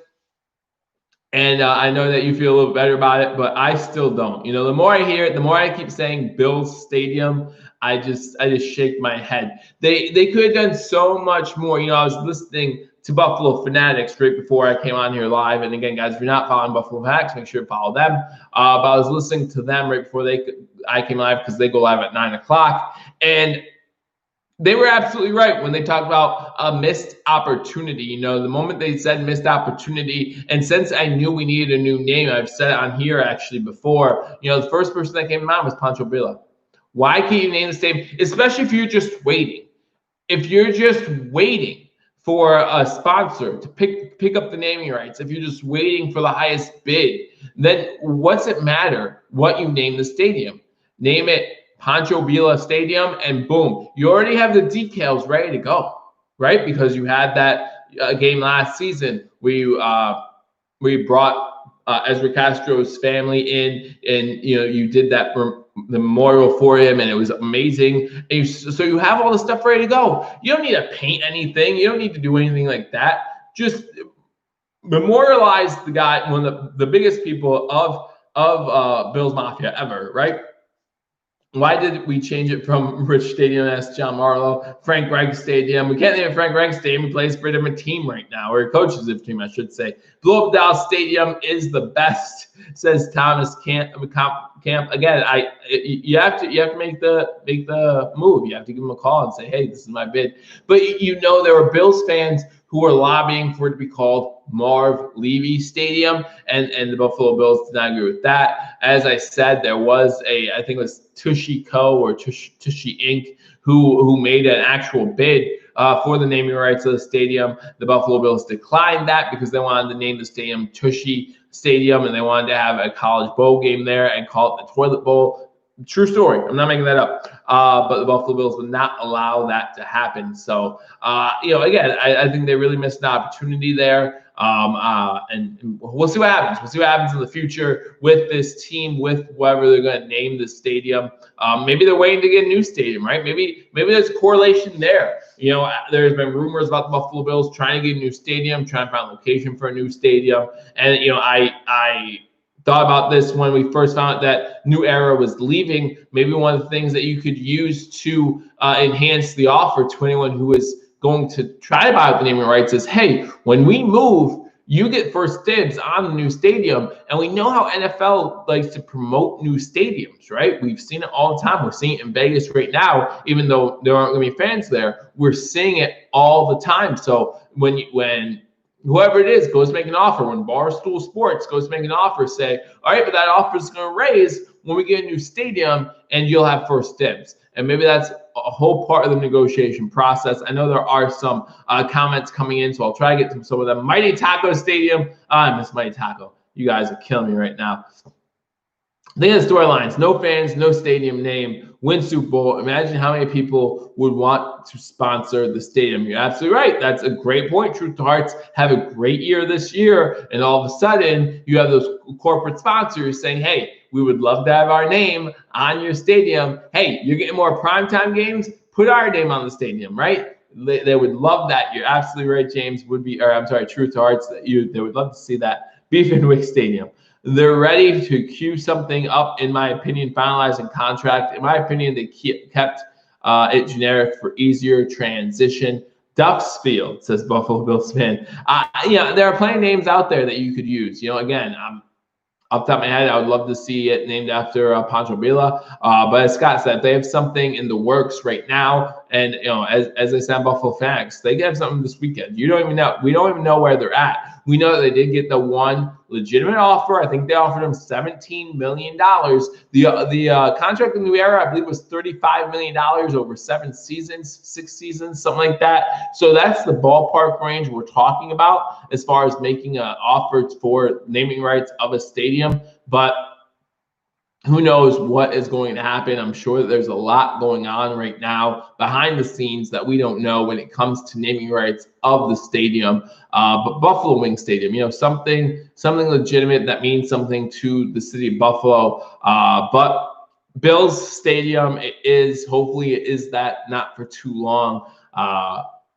and I know that you feel a little better about it, but I still don't. The more I hear it, the more I keep saying Bills Stadium, I just shake my head. They could have done so much more. I was listening to Buffalo Fanatics right before I came on here live. And again, guys, if you're not following Buffalo Fanatics, make sure to follow them. But I was listening to them right before I came live, because they go live at 9 o'clock. And they were absolutely right when they talked about a missed opportunity. The moment they said missed opportunity, and since I knew we needed a new name, I've said it on here actually before, the first person that came to mind was Pancho Villa. Why can't you name the stadium? Especially if you're just waiting. If you're just waiting for a sponsor to pick up the naming rights, if you're just waiting for the highest bid, then what's it matter what you name the stadium? Name it Pancho Villa Stadium, and boom, you already have the decals ready to go, right? Because you had that game last season. We brought Ezra Castro's family in, and you did that the memorial for him, and it was amazing. And so you have all the stuff ready to go. You don't need to paint anything. You don't need to do anything like that. Just memorialize the guy, one of the biggest people of Bills Mafia ever, right? Why did we change it from Rich Stadium? Asked John Marlowe. Frank Reich Stadium. We can't name it Frank Reich Stadium. He plays for a different team right now, or he coaches a team, I should say. Blow Up Dallas Stadium is the best, says Thomas Camp. Again, you have to make the move. You have to give him a call and say, hey, this is my bid. But there were Bills fans who were lobbying for it to be called Marv Levy Stadium, and the Buffalo Bills did not agree with that. As I said, there was I think it was Tushy Co. or Tushy Inc. who made an actual bid for the naming rights of the stadium. The Buffalo Bills declined that because they wanted to name the stadium Tushy Stadium, and they wanted to have a college bowl game there and call it the Toilet Bowl. True story. I'm not making that up. But the Buffalo Bills would not allow that to happen. So, again, I think they really missed an opportunity there. And we'll see what happens. We'll see what happens in the future with this team, with whoever they're going to name the stadium. Maybe they're waiting to get a new stadium, right? Maybe there's a correlation there. There's been rumors about the Buffalo Bills trying to get a new stadium, trying to find a location for a new stadium. And, I thought about this when we first found out that New Era was leaving. Maybe one of the things that you could use to enhance the offer to anyone who is going to try to buy out the naming rights is, hey, when we move, you get first dibs on the new stadium. And we know how NFL likes to promote new stadiums, right? We've seen it all the time. We're seeing it in Vegas right now, even though there aren't going to be fans there. We're seeing it all the time. So when whoever it is goes to make an offer, when Barstool Sports goes to make an offer, say, all right, but that offer is going to raise when we get a new stadium and you'll have first dibs. And maybe that's a whole part of the negotiation process. I know there are some comments coming in, so I'll try to get to some of them. Mighty Taco Stadium. I miss Mighty Taco. You guys are killing me right now. They had storylines, no fans, no stadium name, win Super Bowl. Imagine how many people would want to sponsor the stadium. You're absolutely right. That's a great point. Truth to Hearts have a great year this year, and all of a sudden you have those corporate sponsors saying, hey, we would love to have our name on your stadium. Hey, you're getting more primetime games? Put our name on the stadium, right? They would love that. You're absolutely right, James. Truth to Hearts. They would love to see that. Beef and Wick Stadium. They're ready to queue something up, in my opinion, finalizing contract. In my opinion, they kept it generic for easier transition. Ducks Field, says Buffalo Bills fan. There are plenty of names out there that you could use. Again, off the top of my head, I would love to see it named after Pancho Villa. But as Scott said, they have something in the works right now. And, as I said, Buffalo fans, they have something this weekend. You don't even know. We don't even know where they're at. We know that they did get the one legitimate offer. I think they offered him $17 million. The contract in the new era, I believe, was $35 million over 6 seasons, something like that. So that's the ballpark range we're talking about as far as making an offer for naming rights of a stadium. But who knows what is going to happen? I'm sure that there's a lot going on right now behind the scenes that we don't know when it comes to naming rights of the stadium. But Buffalo Wing Stadium, something legitimate that means something to the city of Buffalo. But Bills Stadium, hopefully it is that, not for too long.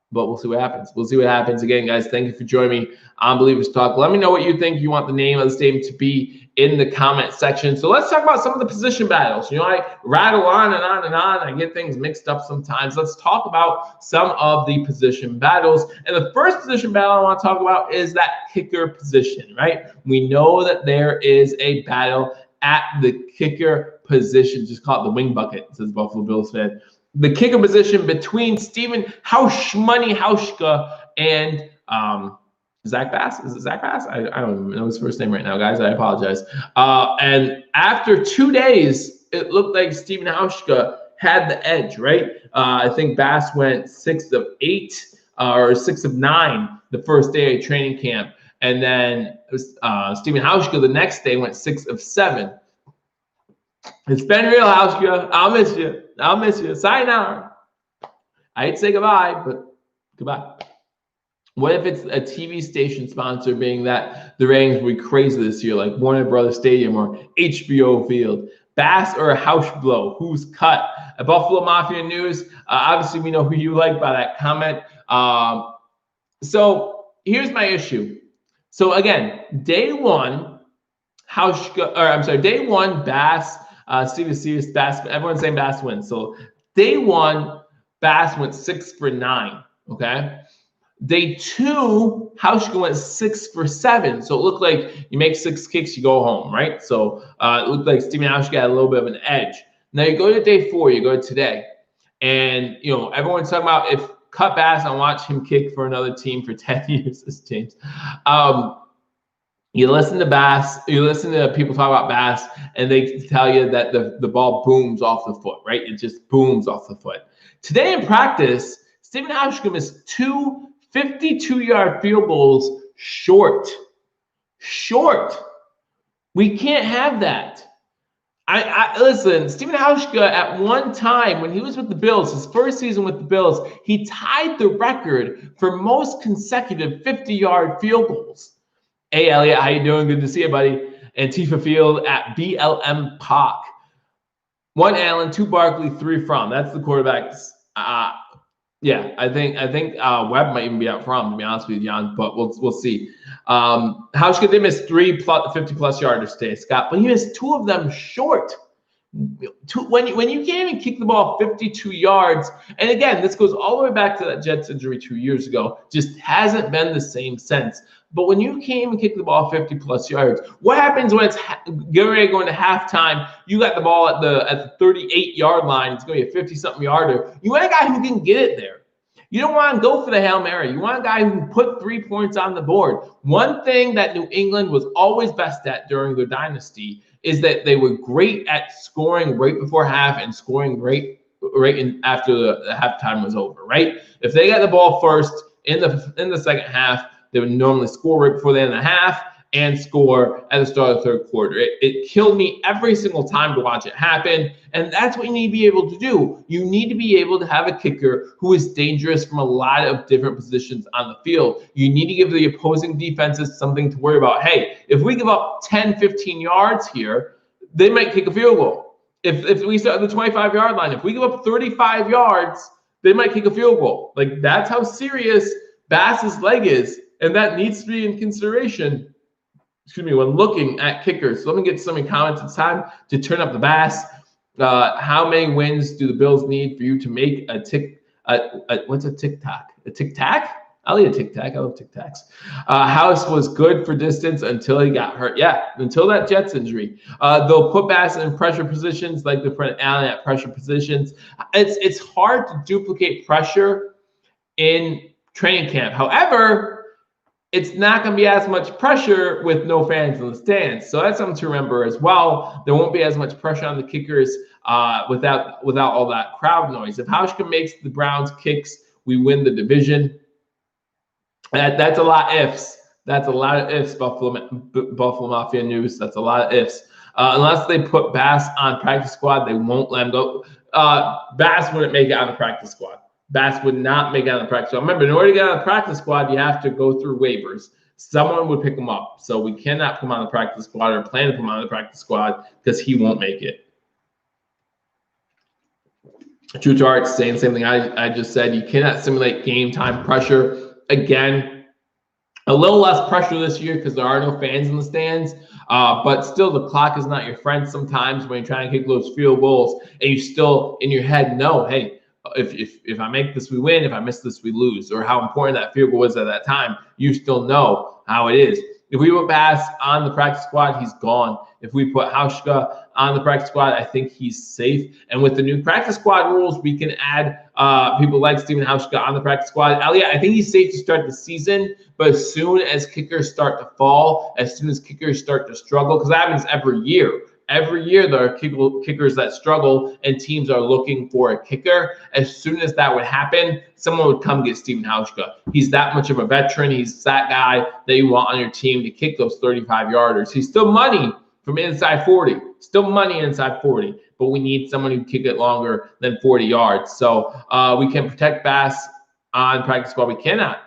But we'll see what happens. Again, guys, thank you for joining me on Billievers Talk. Let me know what you think you want the name of the stadium to be in the comment section. So let's talk about some of the position battles. I rattle on and on and on. I get things mixed up sometimes. Let's talk about some of the position battles. And the first position battle I want to talk about is that kicker position, right? We know that there is a battle at the kicker position. Just call it the wing bucket, says Buffalo Bills fan. The kicker position between Stephen Hauschka and Zach Bass. Is it Zach Bass? I don't even know his first name right now, guys. I apologize. And after 2 days, it looked like Stephen Hauschka had the edge, right? I think Bass went 6 of 8 or 6 of 9 the first day of training camp. And then Stephen Hauschka the next day went 6 of 7. It's been real, Hauschka. I'll miss you. Sayonara. I hate to say goodbye, but goodbye. What if it's a TV station sponsor, being that the ratings will be crazy this year, like Warner Brothers Stadium or HBO Field? Bass or Hauschblow? Who's cut? At Buffalo Mafia News, obviously we know who you like by that comment. So here's my issue. So again, day one, Bass. Steve Bass. Everyone's saying Bass wins. So day one, Bass went 6 for 9. Okay. Day 2, Hauschka went 6 for 7. So it looked like you make 6 kicks, you go home, right? So it looked like Stephen Hauschka had a little bit of an edge. Now you go to day 4, you go to today, and everyone's talking about if cut Bass and watch him kick for another team for 10 years. This James. You listen to Bass, you listen to people talk about Bass, and they tell you that the ball booms off the foot, right? It just booms off the foot. Today in practice, Stephen Hauschka missed 2 52-yard field goals short. We can't have that. I listen, Stephen Hauschka, at one time when he was with the Bills, his first season with the Bills, he tied the record for most consecutive 50-yard field goals. Hey, Elliot, how you doing? Good to see you, buddy. Antifa Field at BLM Park. 1 Allen, 2 Barkley, 3 Fromm. That's the quarterbacks. Yeah, I think Webb might even be out Fromm, to be honest with you, Jan, but we'll see. Hauschka did miss 3 50-plus yarders today, Scott, but he missed 2 of them short. When you can't even kick the ball 52 yards, and again, this goes all the way back to that Jets injury 2 years ago, just hasn't been the same since. But when you came and kicked the ball 50-plus yards, what happens when it's getting ready to go into halftime? You got the ball at the 38-yard line. It's going to be a 50-something yarder. You want a guy who can get it there. You don't want to go for the Hail Mary. You want a guy who can put 3 points on the board. One thing that New England was always best at during their dynasty is that they were great at scoring right before half and scoring right after the halftime was over, right? If they got the ball first in the second half, they would normally score right before the end of the half and score at the start of the third quarter. It killed me every single time to watch it happen, and that's what you need to be able to do. You need to be able to have a kicker who is dangerous from a lot of different positions on the field. You need to give the opposing defenses something to worry about. Hey, if we give up 10, 15 yards here, they might kick a field goal. If we start at the 25-yard line, if we give up 35 yards, they might kick a field goal. Like, that's how serious Bass's leg is, and that needs to be in consideration when looking at kickers. So let me get some comments. It's time to turn up the bass. How many wins do the Bills need for you to make what's a tic-tac? A tic-tac? I'll eat a tic-tac. I love tic-tacs. House was good for distance until he got hurt. Yeah, until that Jets injury. They'll put Bass in pressure positions like they put Allen at pressure positions. It's hard to duplicate pressure in training camp. However, it's not going to be as much pressure with no fans in the stands. So that's something to remember as well. There won't be as much pressure on the kickers without all that crowd noise. If Hauschka makes the Browns kicks, we win the division. That's a lot of ifs. That's a lot of ifs, Buffalo Mafia News. That's a lot of ifs. Unless they put Bass on practice squad, they won't let him go. Bass wouldn't make it on the practice squad. Bass would not make it on the practice squad. Remember, in order to get on the practice squad, you have to go through waivers. Someone would pick him up. So we cannot put him on the practice squad or plan to put him on the practice squad because he won't make it. True to Art saying the same thing I just said. You cannot simulate game time pressure. Again, a little less pressure this year because there are no fans in the stands. But still, the clock is not your friend sometimes when you're trying to kick those field goals and you still in your head know, hey, if I make this, we win. If I miss this, we lose. Or how important that field goal was at that time. You still know how it is. If we put Bass on the practice squad, he's gone. If we put Hauschka on the practice squad, I think he's safe. And with the new practice squad rules, we can add people like Steven Hauschka on the practice squad. Elliot, I think he's safe to start the season, but as soon as kickers start to fall, as soon as kickers start to struggle, because that happens every year. Every year there are kickers that struggle and teams are looking for a kicker. As soon as that would happen, someone would come get Steven Hauschka. He's that much of a veteran. He's that guy that you want on your team to kick those 35-yarders. He's still money from inside 40. Still money inside 40. But we need someone who can kick it longer than 40 yards. So we can protect Bass on practice squad. We cannot.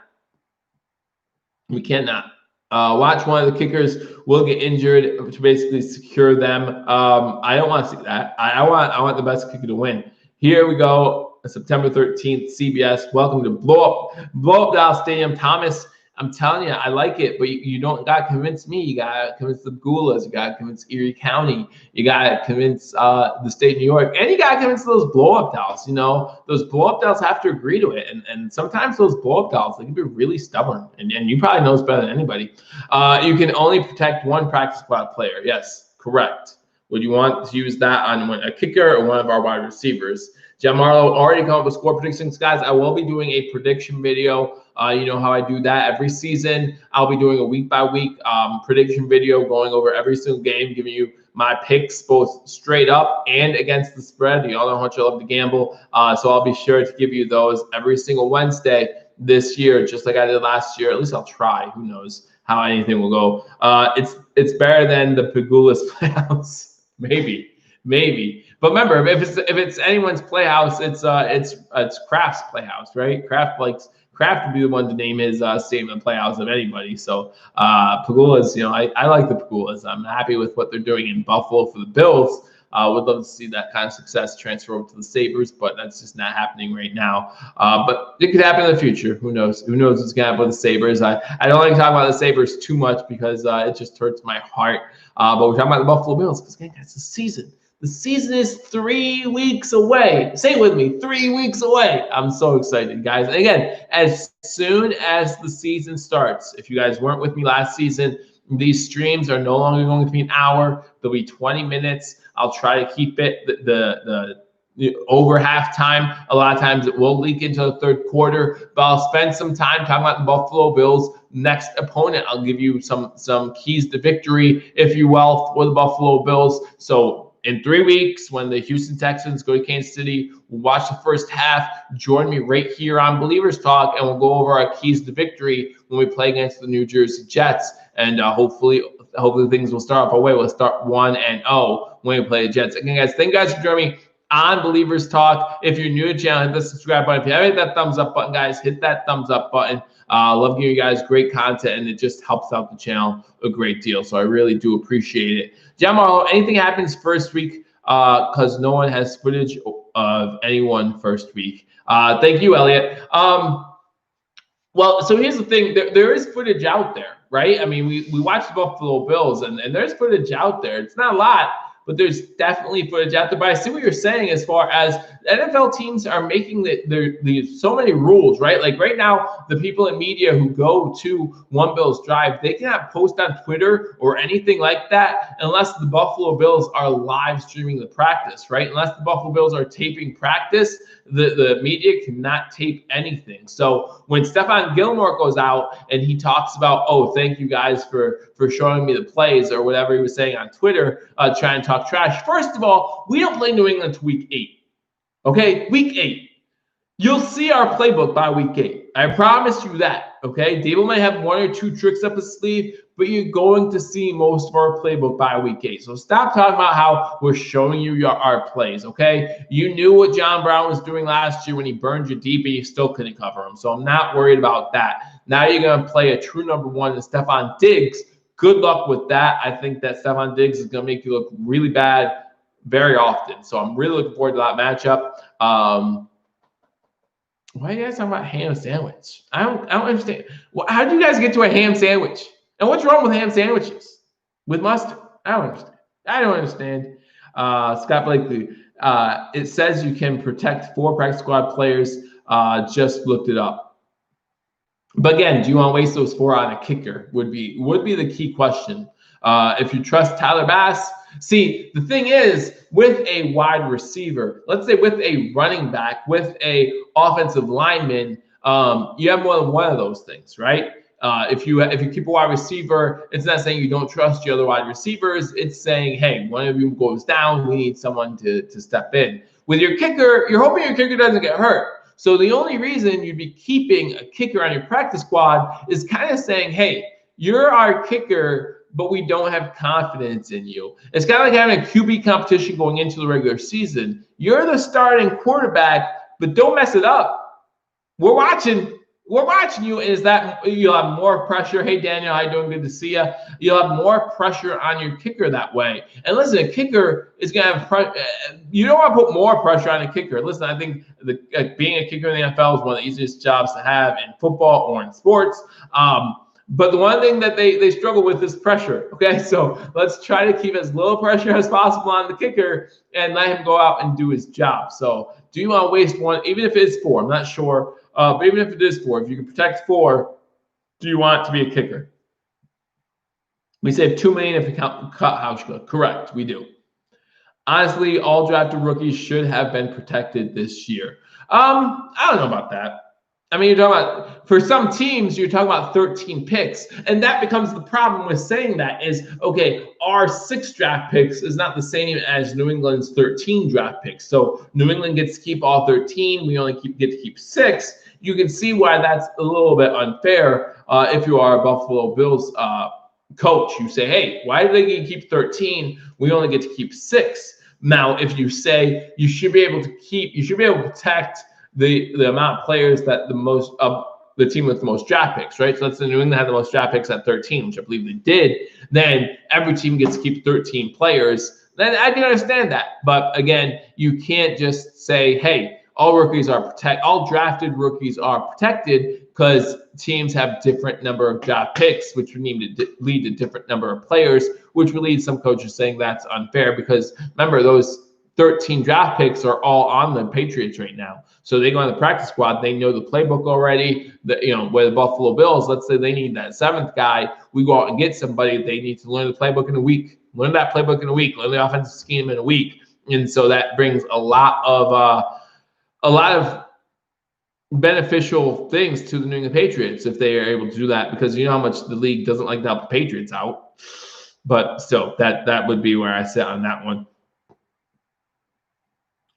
Watch one of the kickers will get injured to basically secure them. I don't want to see that. I want the best kicker to win. Here we go. September 13th, CBS. Welcome to blow up Dallas Stadium. Thomas, I'm telling you, I like it, but you don't got to convince me. You got to convince the Gulas. You got to convince Erie County. You got to convince the state of New York. And you got to convince those blow-up dolls. You know, those blow-up dolls have to agree to it. And sometimes those blow-up dolls, they can be really stubborn. And you probably know this better than anybody. You can only protect one practice squad player. Yes, correct. Would you want to use that on a kicker or one of our wide receivers? John Marlowe already come up with score predictions. Guys, I will be doing a prediction video. You know how I do that every season. I'll be doing a week-by-week prediction video going over every single game, giving you my picks both straight up and against the spread. You all know how much I love to gamble. So I'll be sure to give you those every single Wednesday this year, just like I did last year. At least I'll try. Who knows how anything will go. It's better than the Pagulas Playhouse. Maybe. But remember, if it's anyone's playhouse, it's Kraft's playhouse, right? Kraft would be the one to name his statement playhouse of anybody. So Pagulas, you know, I like the Pagulas. I'm happy with what they're doing in Buffalo for the Bills. Would love to see that kind of success transfer over to the Sabres, but that's just not happening right now. But it could happen in the future. Who knows? Who knows what's going to happen with the Sabres? I don't like to talk about the Sabres too much because it just hurts my heart. But we're talking about the Buffalo Bills because, again, it's the season. The season is 3 weeks away. Say it with me, 3 weeks away. I'm so excited, guys. And again, as soon as the season starts, if you guys weren't with me last season, these streams are no longer going to be an hour. They'll be 20 minutes. I'll try to keep it the over halftime. A lot of times it will leak into the third quarter, but I'll spend some time talking about the Buffalo Bills' next opponent. I'll give you some keys to victory, if you will, for the Buffalo Bills. So in 3 weeks, when the Houston Texans go to Kansas City, we'll watch the first half. Join me right here on Believers Talk, and we'll go over our keys to victory when we play against the New Jersey Jets. And hopefully things will start off our way. We'll start 1-0 when we play the Jets. Again, guys, thank you guys for joining me on Believers Talk. If you're new to the channel, hit the subscribe button. If you haven't hit that thumbs up button, guys, hit that thumbs up button. I love giving you guys great content, and it just helps out the channel a great deal. So I really do appreciate it. Jamal, anything happens first week because no one has footage of anyone first week. Thank you, Elliot. Well, so here's the thing. There is footage out there, right? I mean, we watched the Buffalo Bills, and there's footage out there. It's not a lot, but there's definitely footage out there. But I see what you're saying as far as NFL teams are making so many rules, right? Like right now, the people in media who go to One Bills Drive, they cannot post on Twitter or anything like that unless the Buffalo Bills are live streaming the practice, right? Unless the Buffalo Bills are taping practice, the media cannot tape anything. So when Stephon Gilmore goes out and he talks about, oh, thank you guys for showing me the plays or whatever he was saying on Twitter, trying to talk trash. First of all, we don't play New England to week 8. Okay, week 8. You'll see our playbook by week 8. I promise you that. Okay, Dable might have 1 or 2 tricks up his sleeve, but you're going to see most of our playbook by week 8. So stop talking about how we're showing you our plays. Okay, you knew what John Brown was doing last year when he burned your DB. You still couldn't cover him. So I'm not worried about that. Now you're going to play a true number 1 in Stephon Diggs. Good luck with that. I think that Stephon Diggs is going to make you look really bad very often. So I'm really looking forward to that matchup. Why are you guys talking about ham sandwich? I don't understand. How do you guys get to a ham sandwich? And what's wrong with ham sandwiches with mustard? I don't understand. Scott Blakely, it says you can protect 4 practice squad players. Just looked it up. But again, do you want to waste those 4 on a kicker? Would be the key question. If you trust Tyler Bass, see, the thing is, with a wide receiver, let's say with a running back, with a offensive lineman, you have more than one of those things, right? If you keep a wide receiver, it's not saying you don't trust your other wide receivers. It's saying, hey, one of you goes down, we need someone to step in. With your kicker, you're hoping your kicker doesn't get hurt. So the only reason you'd be keeping a kicker on your practice squad is kind of saying, hey, you're our kicker, but we don't have confidence in you. It's kind of like having a QB competition going into the regular season. You're the starting quarterback, but don't mess it up. We're watching you. Is that you'll have more pressure? Hey, Daniel, how you doing? Good to see you. You'll have more pressure on your kicker that way. And listen, a kicker is going to have you don't want to put more pressure on a kicker. Listen, I think being a kicker in the NFL is one of the easiest jobs to have in football or in sports. But the one thing that they struggle with is pressure. Okay, so let's try to keep as little pressure as possible on the kicker and let him go out and do his job. So do you want to waste 1, even if it's 4? I'm not sure. But even if it is 4, if you can protect 4, do you want it to be a kicker? We save $2 million if we cut Hauschka. Correct, we do. Honestly, all drafted rookies should have been protected this year. I don't know about that. I mean, you're talking about, for some teams, you're talking about 13 picks. And that becomes the problem with saying that is, okay, our 6 draft picks is not the same as New England's 13 draft picks. So New England gets to keep all 13. We only get to keep 6. You can see why that's a little bit unfair if you are a Buffalo Bills coach. You say, hey, why do they get to keep 13? We only get to keep 6. Now, if you say you should be able to protect the amount of players that the team with the most draft picks, right? So let's say New England had the most draft picks at 13, which I believe they did. Then every team gets to keep 13 players. Then I can understand that. But again, you can't just say, hey, all drafted rookies are protected because teams have different number of draft picks, which would need to lead to different number of players, which would lead some coaches saying that's unfair because remember, those 13 draft picks are all on the Patriots right now. So they go on the practice squad. They know the playbook already. Where the Buffalo Bills, let's say they need that 7th guy, we go out and get somebody. They need to learn the playbook in a week. Learn that playbook in a week. Learn the offensive scheme in a week. And so that brings a lot of beneficial things to the New England Patriots if they are able to do that, because you know how much the league doesn't like to help the Patriots out. But still, that would be where I sit on that one.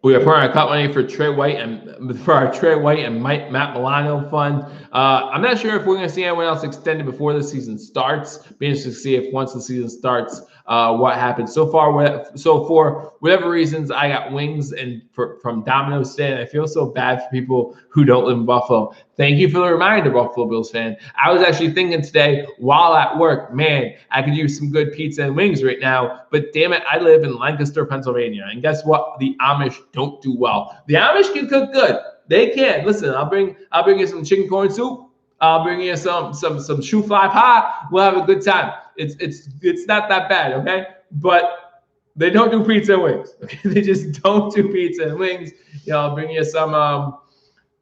We are putting our cut money for Trey White and for our Trey White and Matt Milano fund. I'm not sure if we're going to see anyone else extended before the season starts. Be interested to see if once the season starts, what happens. So for whatever reasons, I got wings from Domino's today, and I feel so bad for people who don't live in Buffalo. Thank you for the reminder, Buffalo Bills fan. I was actually thinking today while at work, man, I could use some good pizza and wings right now, but damn it, I live in Lancaster, Pennsylvania, and guess what? The Amish don't do well. The Amish can cook good. They can. Listen, I'll bring you some chicken corn soup. I'll bring you some shoe fly pie. We'll have a good time. It's not that bad, okay? But they don't do pizza and wings. Okay? They just don't do pizza and wings. I'll bring you some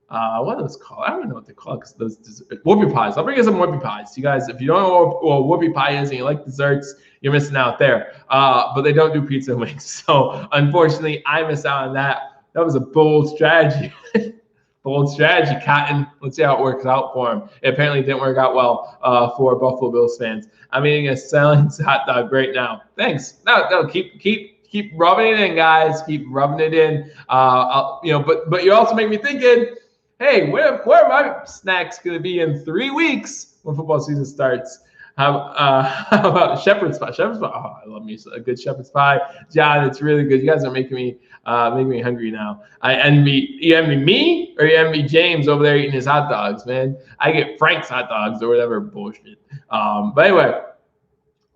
what are those called? I don't know what they're called because those whoopie pies. I'll bring you some whoopie pies. You guys, if you don't know what whoopie pie is and you like desserts, you're missing out there. But they don't do pizza and wings. So unfortunately, I miss out on that. That was a bold strategy. Bold strategy, Cotton. Let's see how it works out for him. It apparently didn't work out well for Buffalo Bills fans. I'm eating a Sally's hot dog right now. Thanks. No, keep rubbing it in, guys. Keep rubbing it in. But you also make me thinking, hey, where are my snacks going to be in 3 weeks when football season starts? How about shepherd's pie? Shepherd's pie. Oh, I love me a good shepherd's pie, John. It's really good. You guys are making me hungry now. You envy me, or you envy James over there eating his hot dogs, man. I get Frank's hot dogs or whatever bullshit. But anyway,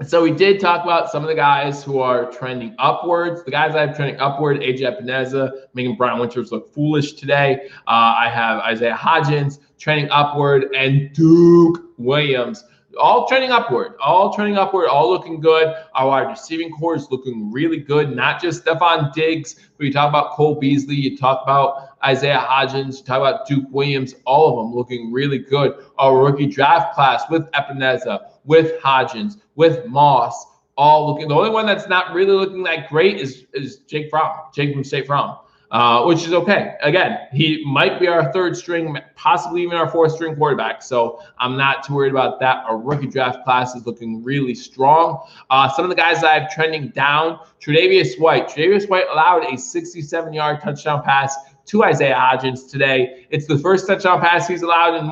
so we did talk about some of the guys who are trending upwards. The guys I have trending upward: AJ Epineza, making Brian Winters look foolish today. I have Isaiah Hodgins trending upward, and Duke Williams. All trending upward, all looking good. Our wide receiving core is looking really good, not just Stephon Diggs, but you talk about Cole Beasley, you talk about Isaiah Hodgins, you talk about Duke Williams, all of them looking really good. Our rookie draft class with Epineza, with Hodgins, with Moss, all looking. The only one that's not really looking that great is Jake from State Farm. Which is okay. Again, he might be our 3rd string, possibly even our 4th string quarterback. So I'm not too worried about that. Our rookie draft class is looking really strong. Some of the guys that I have trending down: Tre'Davious White. Tre'Davious White allowed a 67-yard touchdown pass to Isaiah Hodgins today. It's the first touchdown pass he's allowed in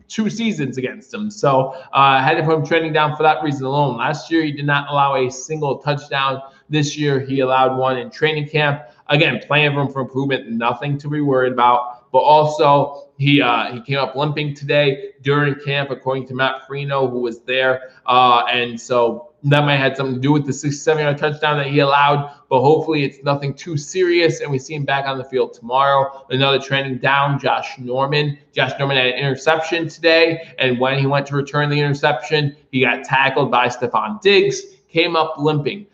2 seasons against him. So I had to put him trending down for that reason alone. Last year, he did not allow a single touchdown. This year, he allowed one in training camp. Again, plenty of room for improvement, nothing to be worried about. But also, he came up limping today during camp, according to Matt Freno, who was there. And so that might have something to do with the 67-yard touchdown that he allowed. But hopefully it's nothing too serious, and we see him back on the field tomorrow. Another trending down, Josh Norman. Josh Norman had an interception today, and when he went to return the interception, he got tackled by Stephon Diggs, came up limping.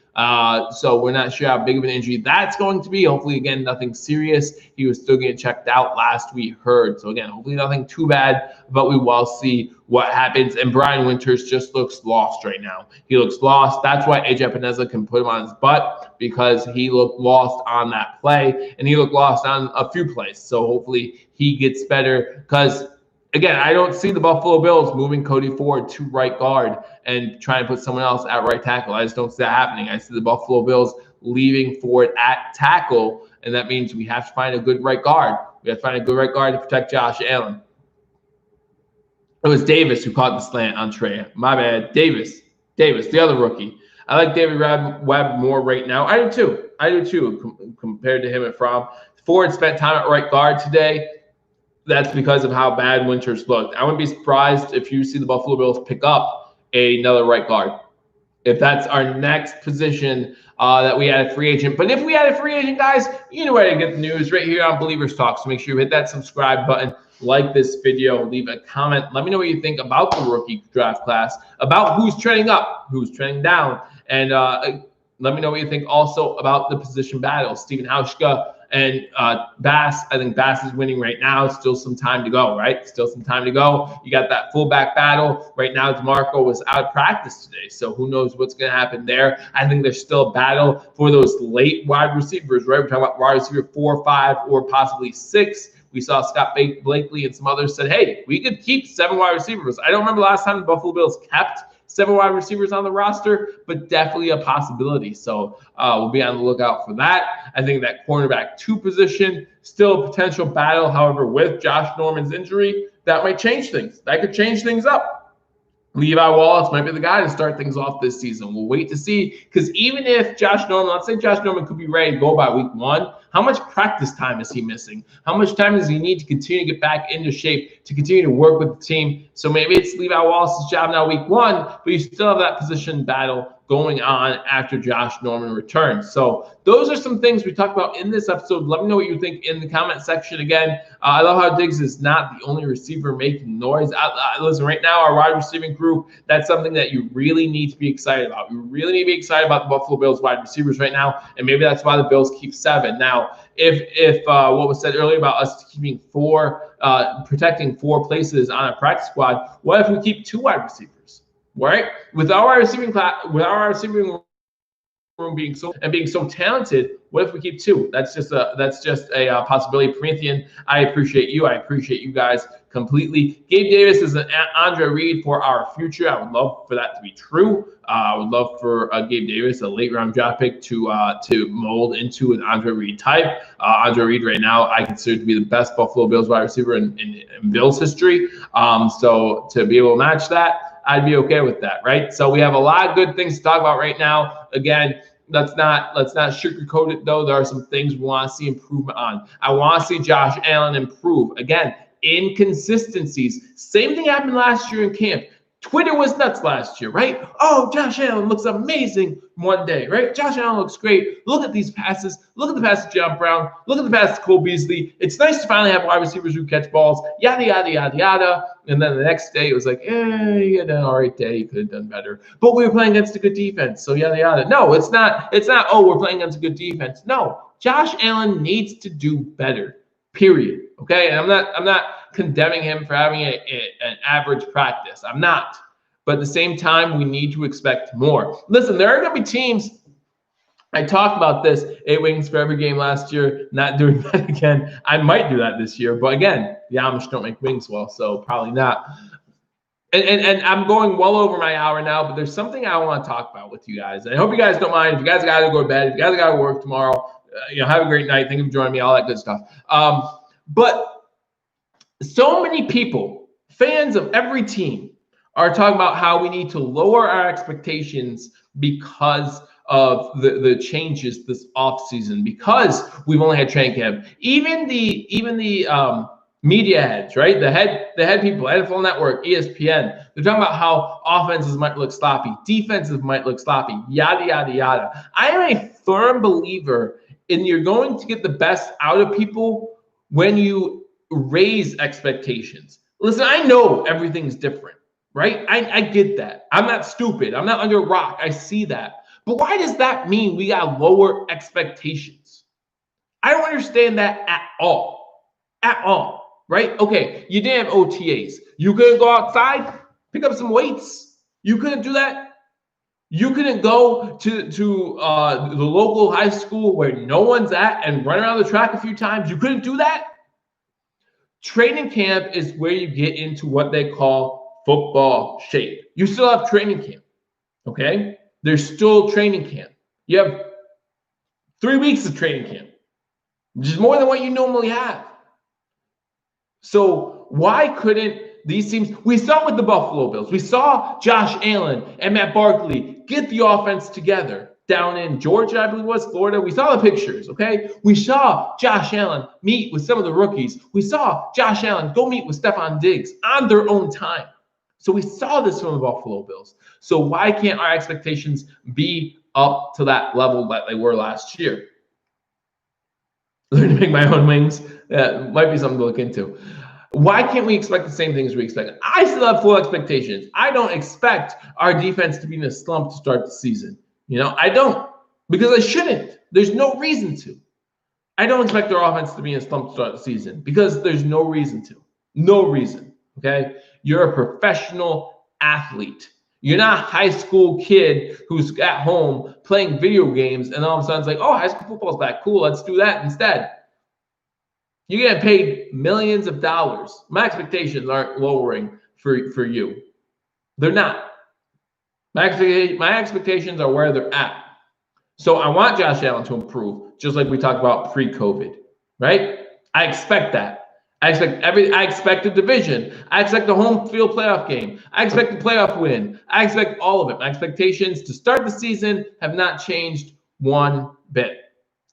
So we're not sure how big of an injury that's going to be. Hopefully, again, nothing serious. He was still getting checked out last we heard. So again, hopefully nothing too bad, but we will see what happens. And Brian Winters just looks lost right now. He looks lost. That's why AJ Epineza can put him on his butt, because he looked lost on that play, and he looked lost on a few plays. So hopefully he gets better, because again, I don't see the Buffalo Bills moving Cody Ford to right guard and trying to put someone else at right tackle. I just don't see that happening. I see the Buffalo Bills leaving Ford at tackle, and that means we have to find a good right guard. We have to find a good right guard to protect Josh Allen. It was Davis who caught the slant on Trey. My bad. Davis, the other rookie. I like David Webb more right now. I do too, compared to him at Fromm. Ford spent time at right guard today. That's because of how bad Winters looked. I wouldn't be surprised if you see the Buffalo Bills pick up another right guard. if that's our next position that we add a free agent. But if we add a free agent, guys, you know where to get the news right here on Believers Talk. So make sure you hit that subscribe button, like this video, leave a comment. Let me know what you think about the rookie draft class, about who's trending up, who's trending down, and let me know what you think also about the position battle. Steven Hauschka and Bass. I think Bass is winning right now. Still some time to go, right? Still some time to go. You got that fullback battle. Right now, DeMarco was out of practice today, so who knows what's going to happen there. I think there's still a battle for those late wide receivers, right? We're talking about wide receiver 4, 5, or possibly 6. We saw Scott Blakely and some others said, hey, we could keep 7 wide receivers. I don't remember last time the Buffalo Bills kept 7 wide receivers on the roster, but definitely a possibility. So we'll be on the lookout for that. I think that cornerback 2 position, still a potential battle. However, with Josh Norman's injury, that might change things. That could change things up. Levi Wallace might be the guy to start things off this season. We'll wait to see, because even if Josh Norman, let's say Josh Norman could be ready to go by week 1, how much practice time is he missing? How much time does he need to continue to get back into shape, to continue to work with the team? So maybe it's Levi Wallace's job now week 1, but you still have that position battle going on after Josh Norman returns. So those are some things we talked about in this episode. Let me know what you think in the comment section. Again, I love how Diggs is not the only receiver making noise. Listen, right now, our wide receiving group, that's something that you really need to be excited about. You really need to be excited about the Buffalo Bills wide receivers right now, and maybe that's why the Bills keep 7. Now, if what was said earlier about us keeping 4, protecting 4 places on a practice squad, what if we keep 2 wide receivers? Right, with our receiving room being so talented, what if we keep 2? That's just a possibility. Promethean, I appreciate you. I appreciate you guys completely. Gabe Davis is an Andre Reed for our future. I would love for that to be true. I would love for Gabe Davis, a late round draft pick, to mold into an Andre Reed type. Andre Reed right now, I consider to be the best Buffalo Bills wide receiver in Bills history. So to be able to match that, I'd be okay with that, right? So we have a lot of good things to talk about right now. Again, let's not sugarcoat it, though. There are some things we want to see improvement on. I want to see Josh Allen improve. Again, inconsistencies. Same thing happened last year in camp. Twitter was nuts last year, right? Oh, Josh Allen looks amazing one day, right? Josh Allen looks great. Look at these passes. Look at the pass to John Brown. Look at the pass to Cole Beasley. It's nice to finally have wide receivers who catch balls, yada, yada, yada, yada. And then the next day, it was like, you had an all right day. You could have done better. But we were playing against a good defense, so yada, yada. No, it's not, oh, we're playing against a good defense. No, Josh Allen needs to do better, period. Okay? And I'm not condemning him for having an average practice. I'm not. But at the same time, we need to expect more. Listen, there are going to be teams. I talked about this, 8 wings for every game last year, not doing that again. I might do that this year. But again, the Amish don't make wings well, so probably not. And I'm going well over my hour now, but there's something I want to talk about with you guys. And I hope you guys don't mind. If you guys got to go to bed, if you guys got to work tomorrow, have a great night. Thank you for joining me, all that good stuff. But so many people, fans of every team, are talking about how we need to lower our expectations because of the changes this offseason, because we've only had training camp. Even the media heads, right? The head people, NFL Network, ESPN, they're talking about how offenses might look sloppy, defenses might look sloppy, yada, yada, yada. I am a firm believer in you're going to get the best out of people when you raise expectations. Listen, I know everything's different, right? I get that. I'm not stupid. I'm not under a rock. I see that. But why does that mean we got lower expectations? I don't understand that at all. At all, right? Okay, you didn't have OTAs. You couldn't go outside, pick up some weights. You couldn't do that. You couldn't go to the local high school where no one's at and run around the track a few times. You couldn't do that. Training camp is where you get into what they call football shape. You still have training camp, okay? There's still training camp. You have 3 weeks of training camp, which is more than what you normally have. So why couldn't these teams, we saw with the Buffalo Bills, we saw Josh Allen and Matt Barkley get the offense together down in Georgia, I believe it was, Florida. We saw the pictures, okay? We saw Josh Allen meet with some of the rookies. We saw Josh Allen go meet with Stephon Diggs on their own time. So we saw this from the Buffalo Bills. So why can't our expectations be up to that level that they were last year? Learn to make my own wings. That might be something to look into. Why can't we expect the same things we expect? I still have full expectations. I don't expect our defense to be in a slump to start the season. I don't, because I shouldn't. There's no reason to. I don't expect their offense to be in a slump to start the season because there's no reason to. No reason. Okay? You're a professional athlete. You're not a high school kid who's at home playing video games and all of a sudden it's like, oh, high school football's back. Cool, let's do that instead. You get paid millions of dollars. My expectations aren't lowering for you. They're not. My expectations are where they're at. So I want Josh Allen to improve, just like we talked about pre-COVID, right? I expect that. I expect a division. I expect the home field playoff game. I expect the playoff win. I expect all of it. My expectations to start the season have not changed one bit.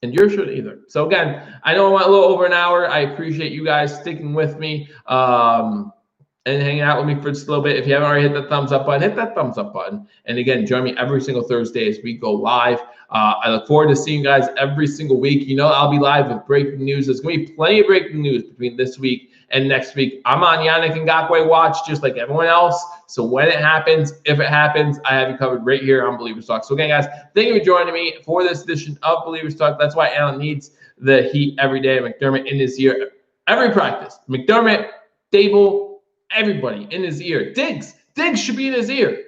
And yours shouldn't either. So again, I know I went a little over an hour. I appreciate you guys sticking with me and hanging out with me for just a little bit. If you haven't already hit that thumbs up button, hit that thumbs up button. And again, join me every single Thursday as we go live. I look forward to seeing you guys every single week. I'll be live with breaking news. There's going to be plenty of breaking news between this week and next week. I'm on Yannick Ngakoue watch just like everyone else. So when it happens, if it happens, I have you covered right here on Billievers Talk. So again, guys, thank you for joining me for this edition of Billievers Talk. That's why Allen needs the heat every day. McDermott in his ear, every practice. McDermott, Dable, everybody in his ear. Diggs should be in his ear.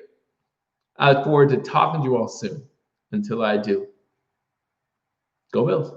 I look forward to talking to you all soon. Until I do, go Bills.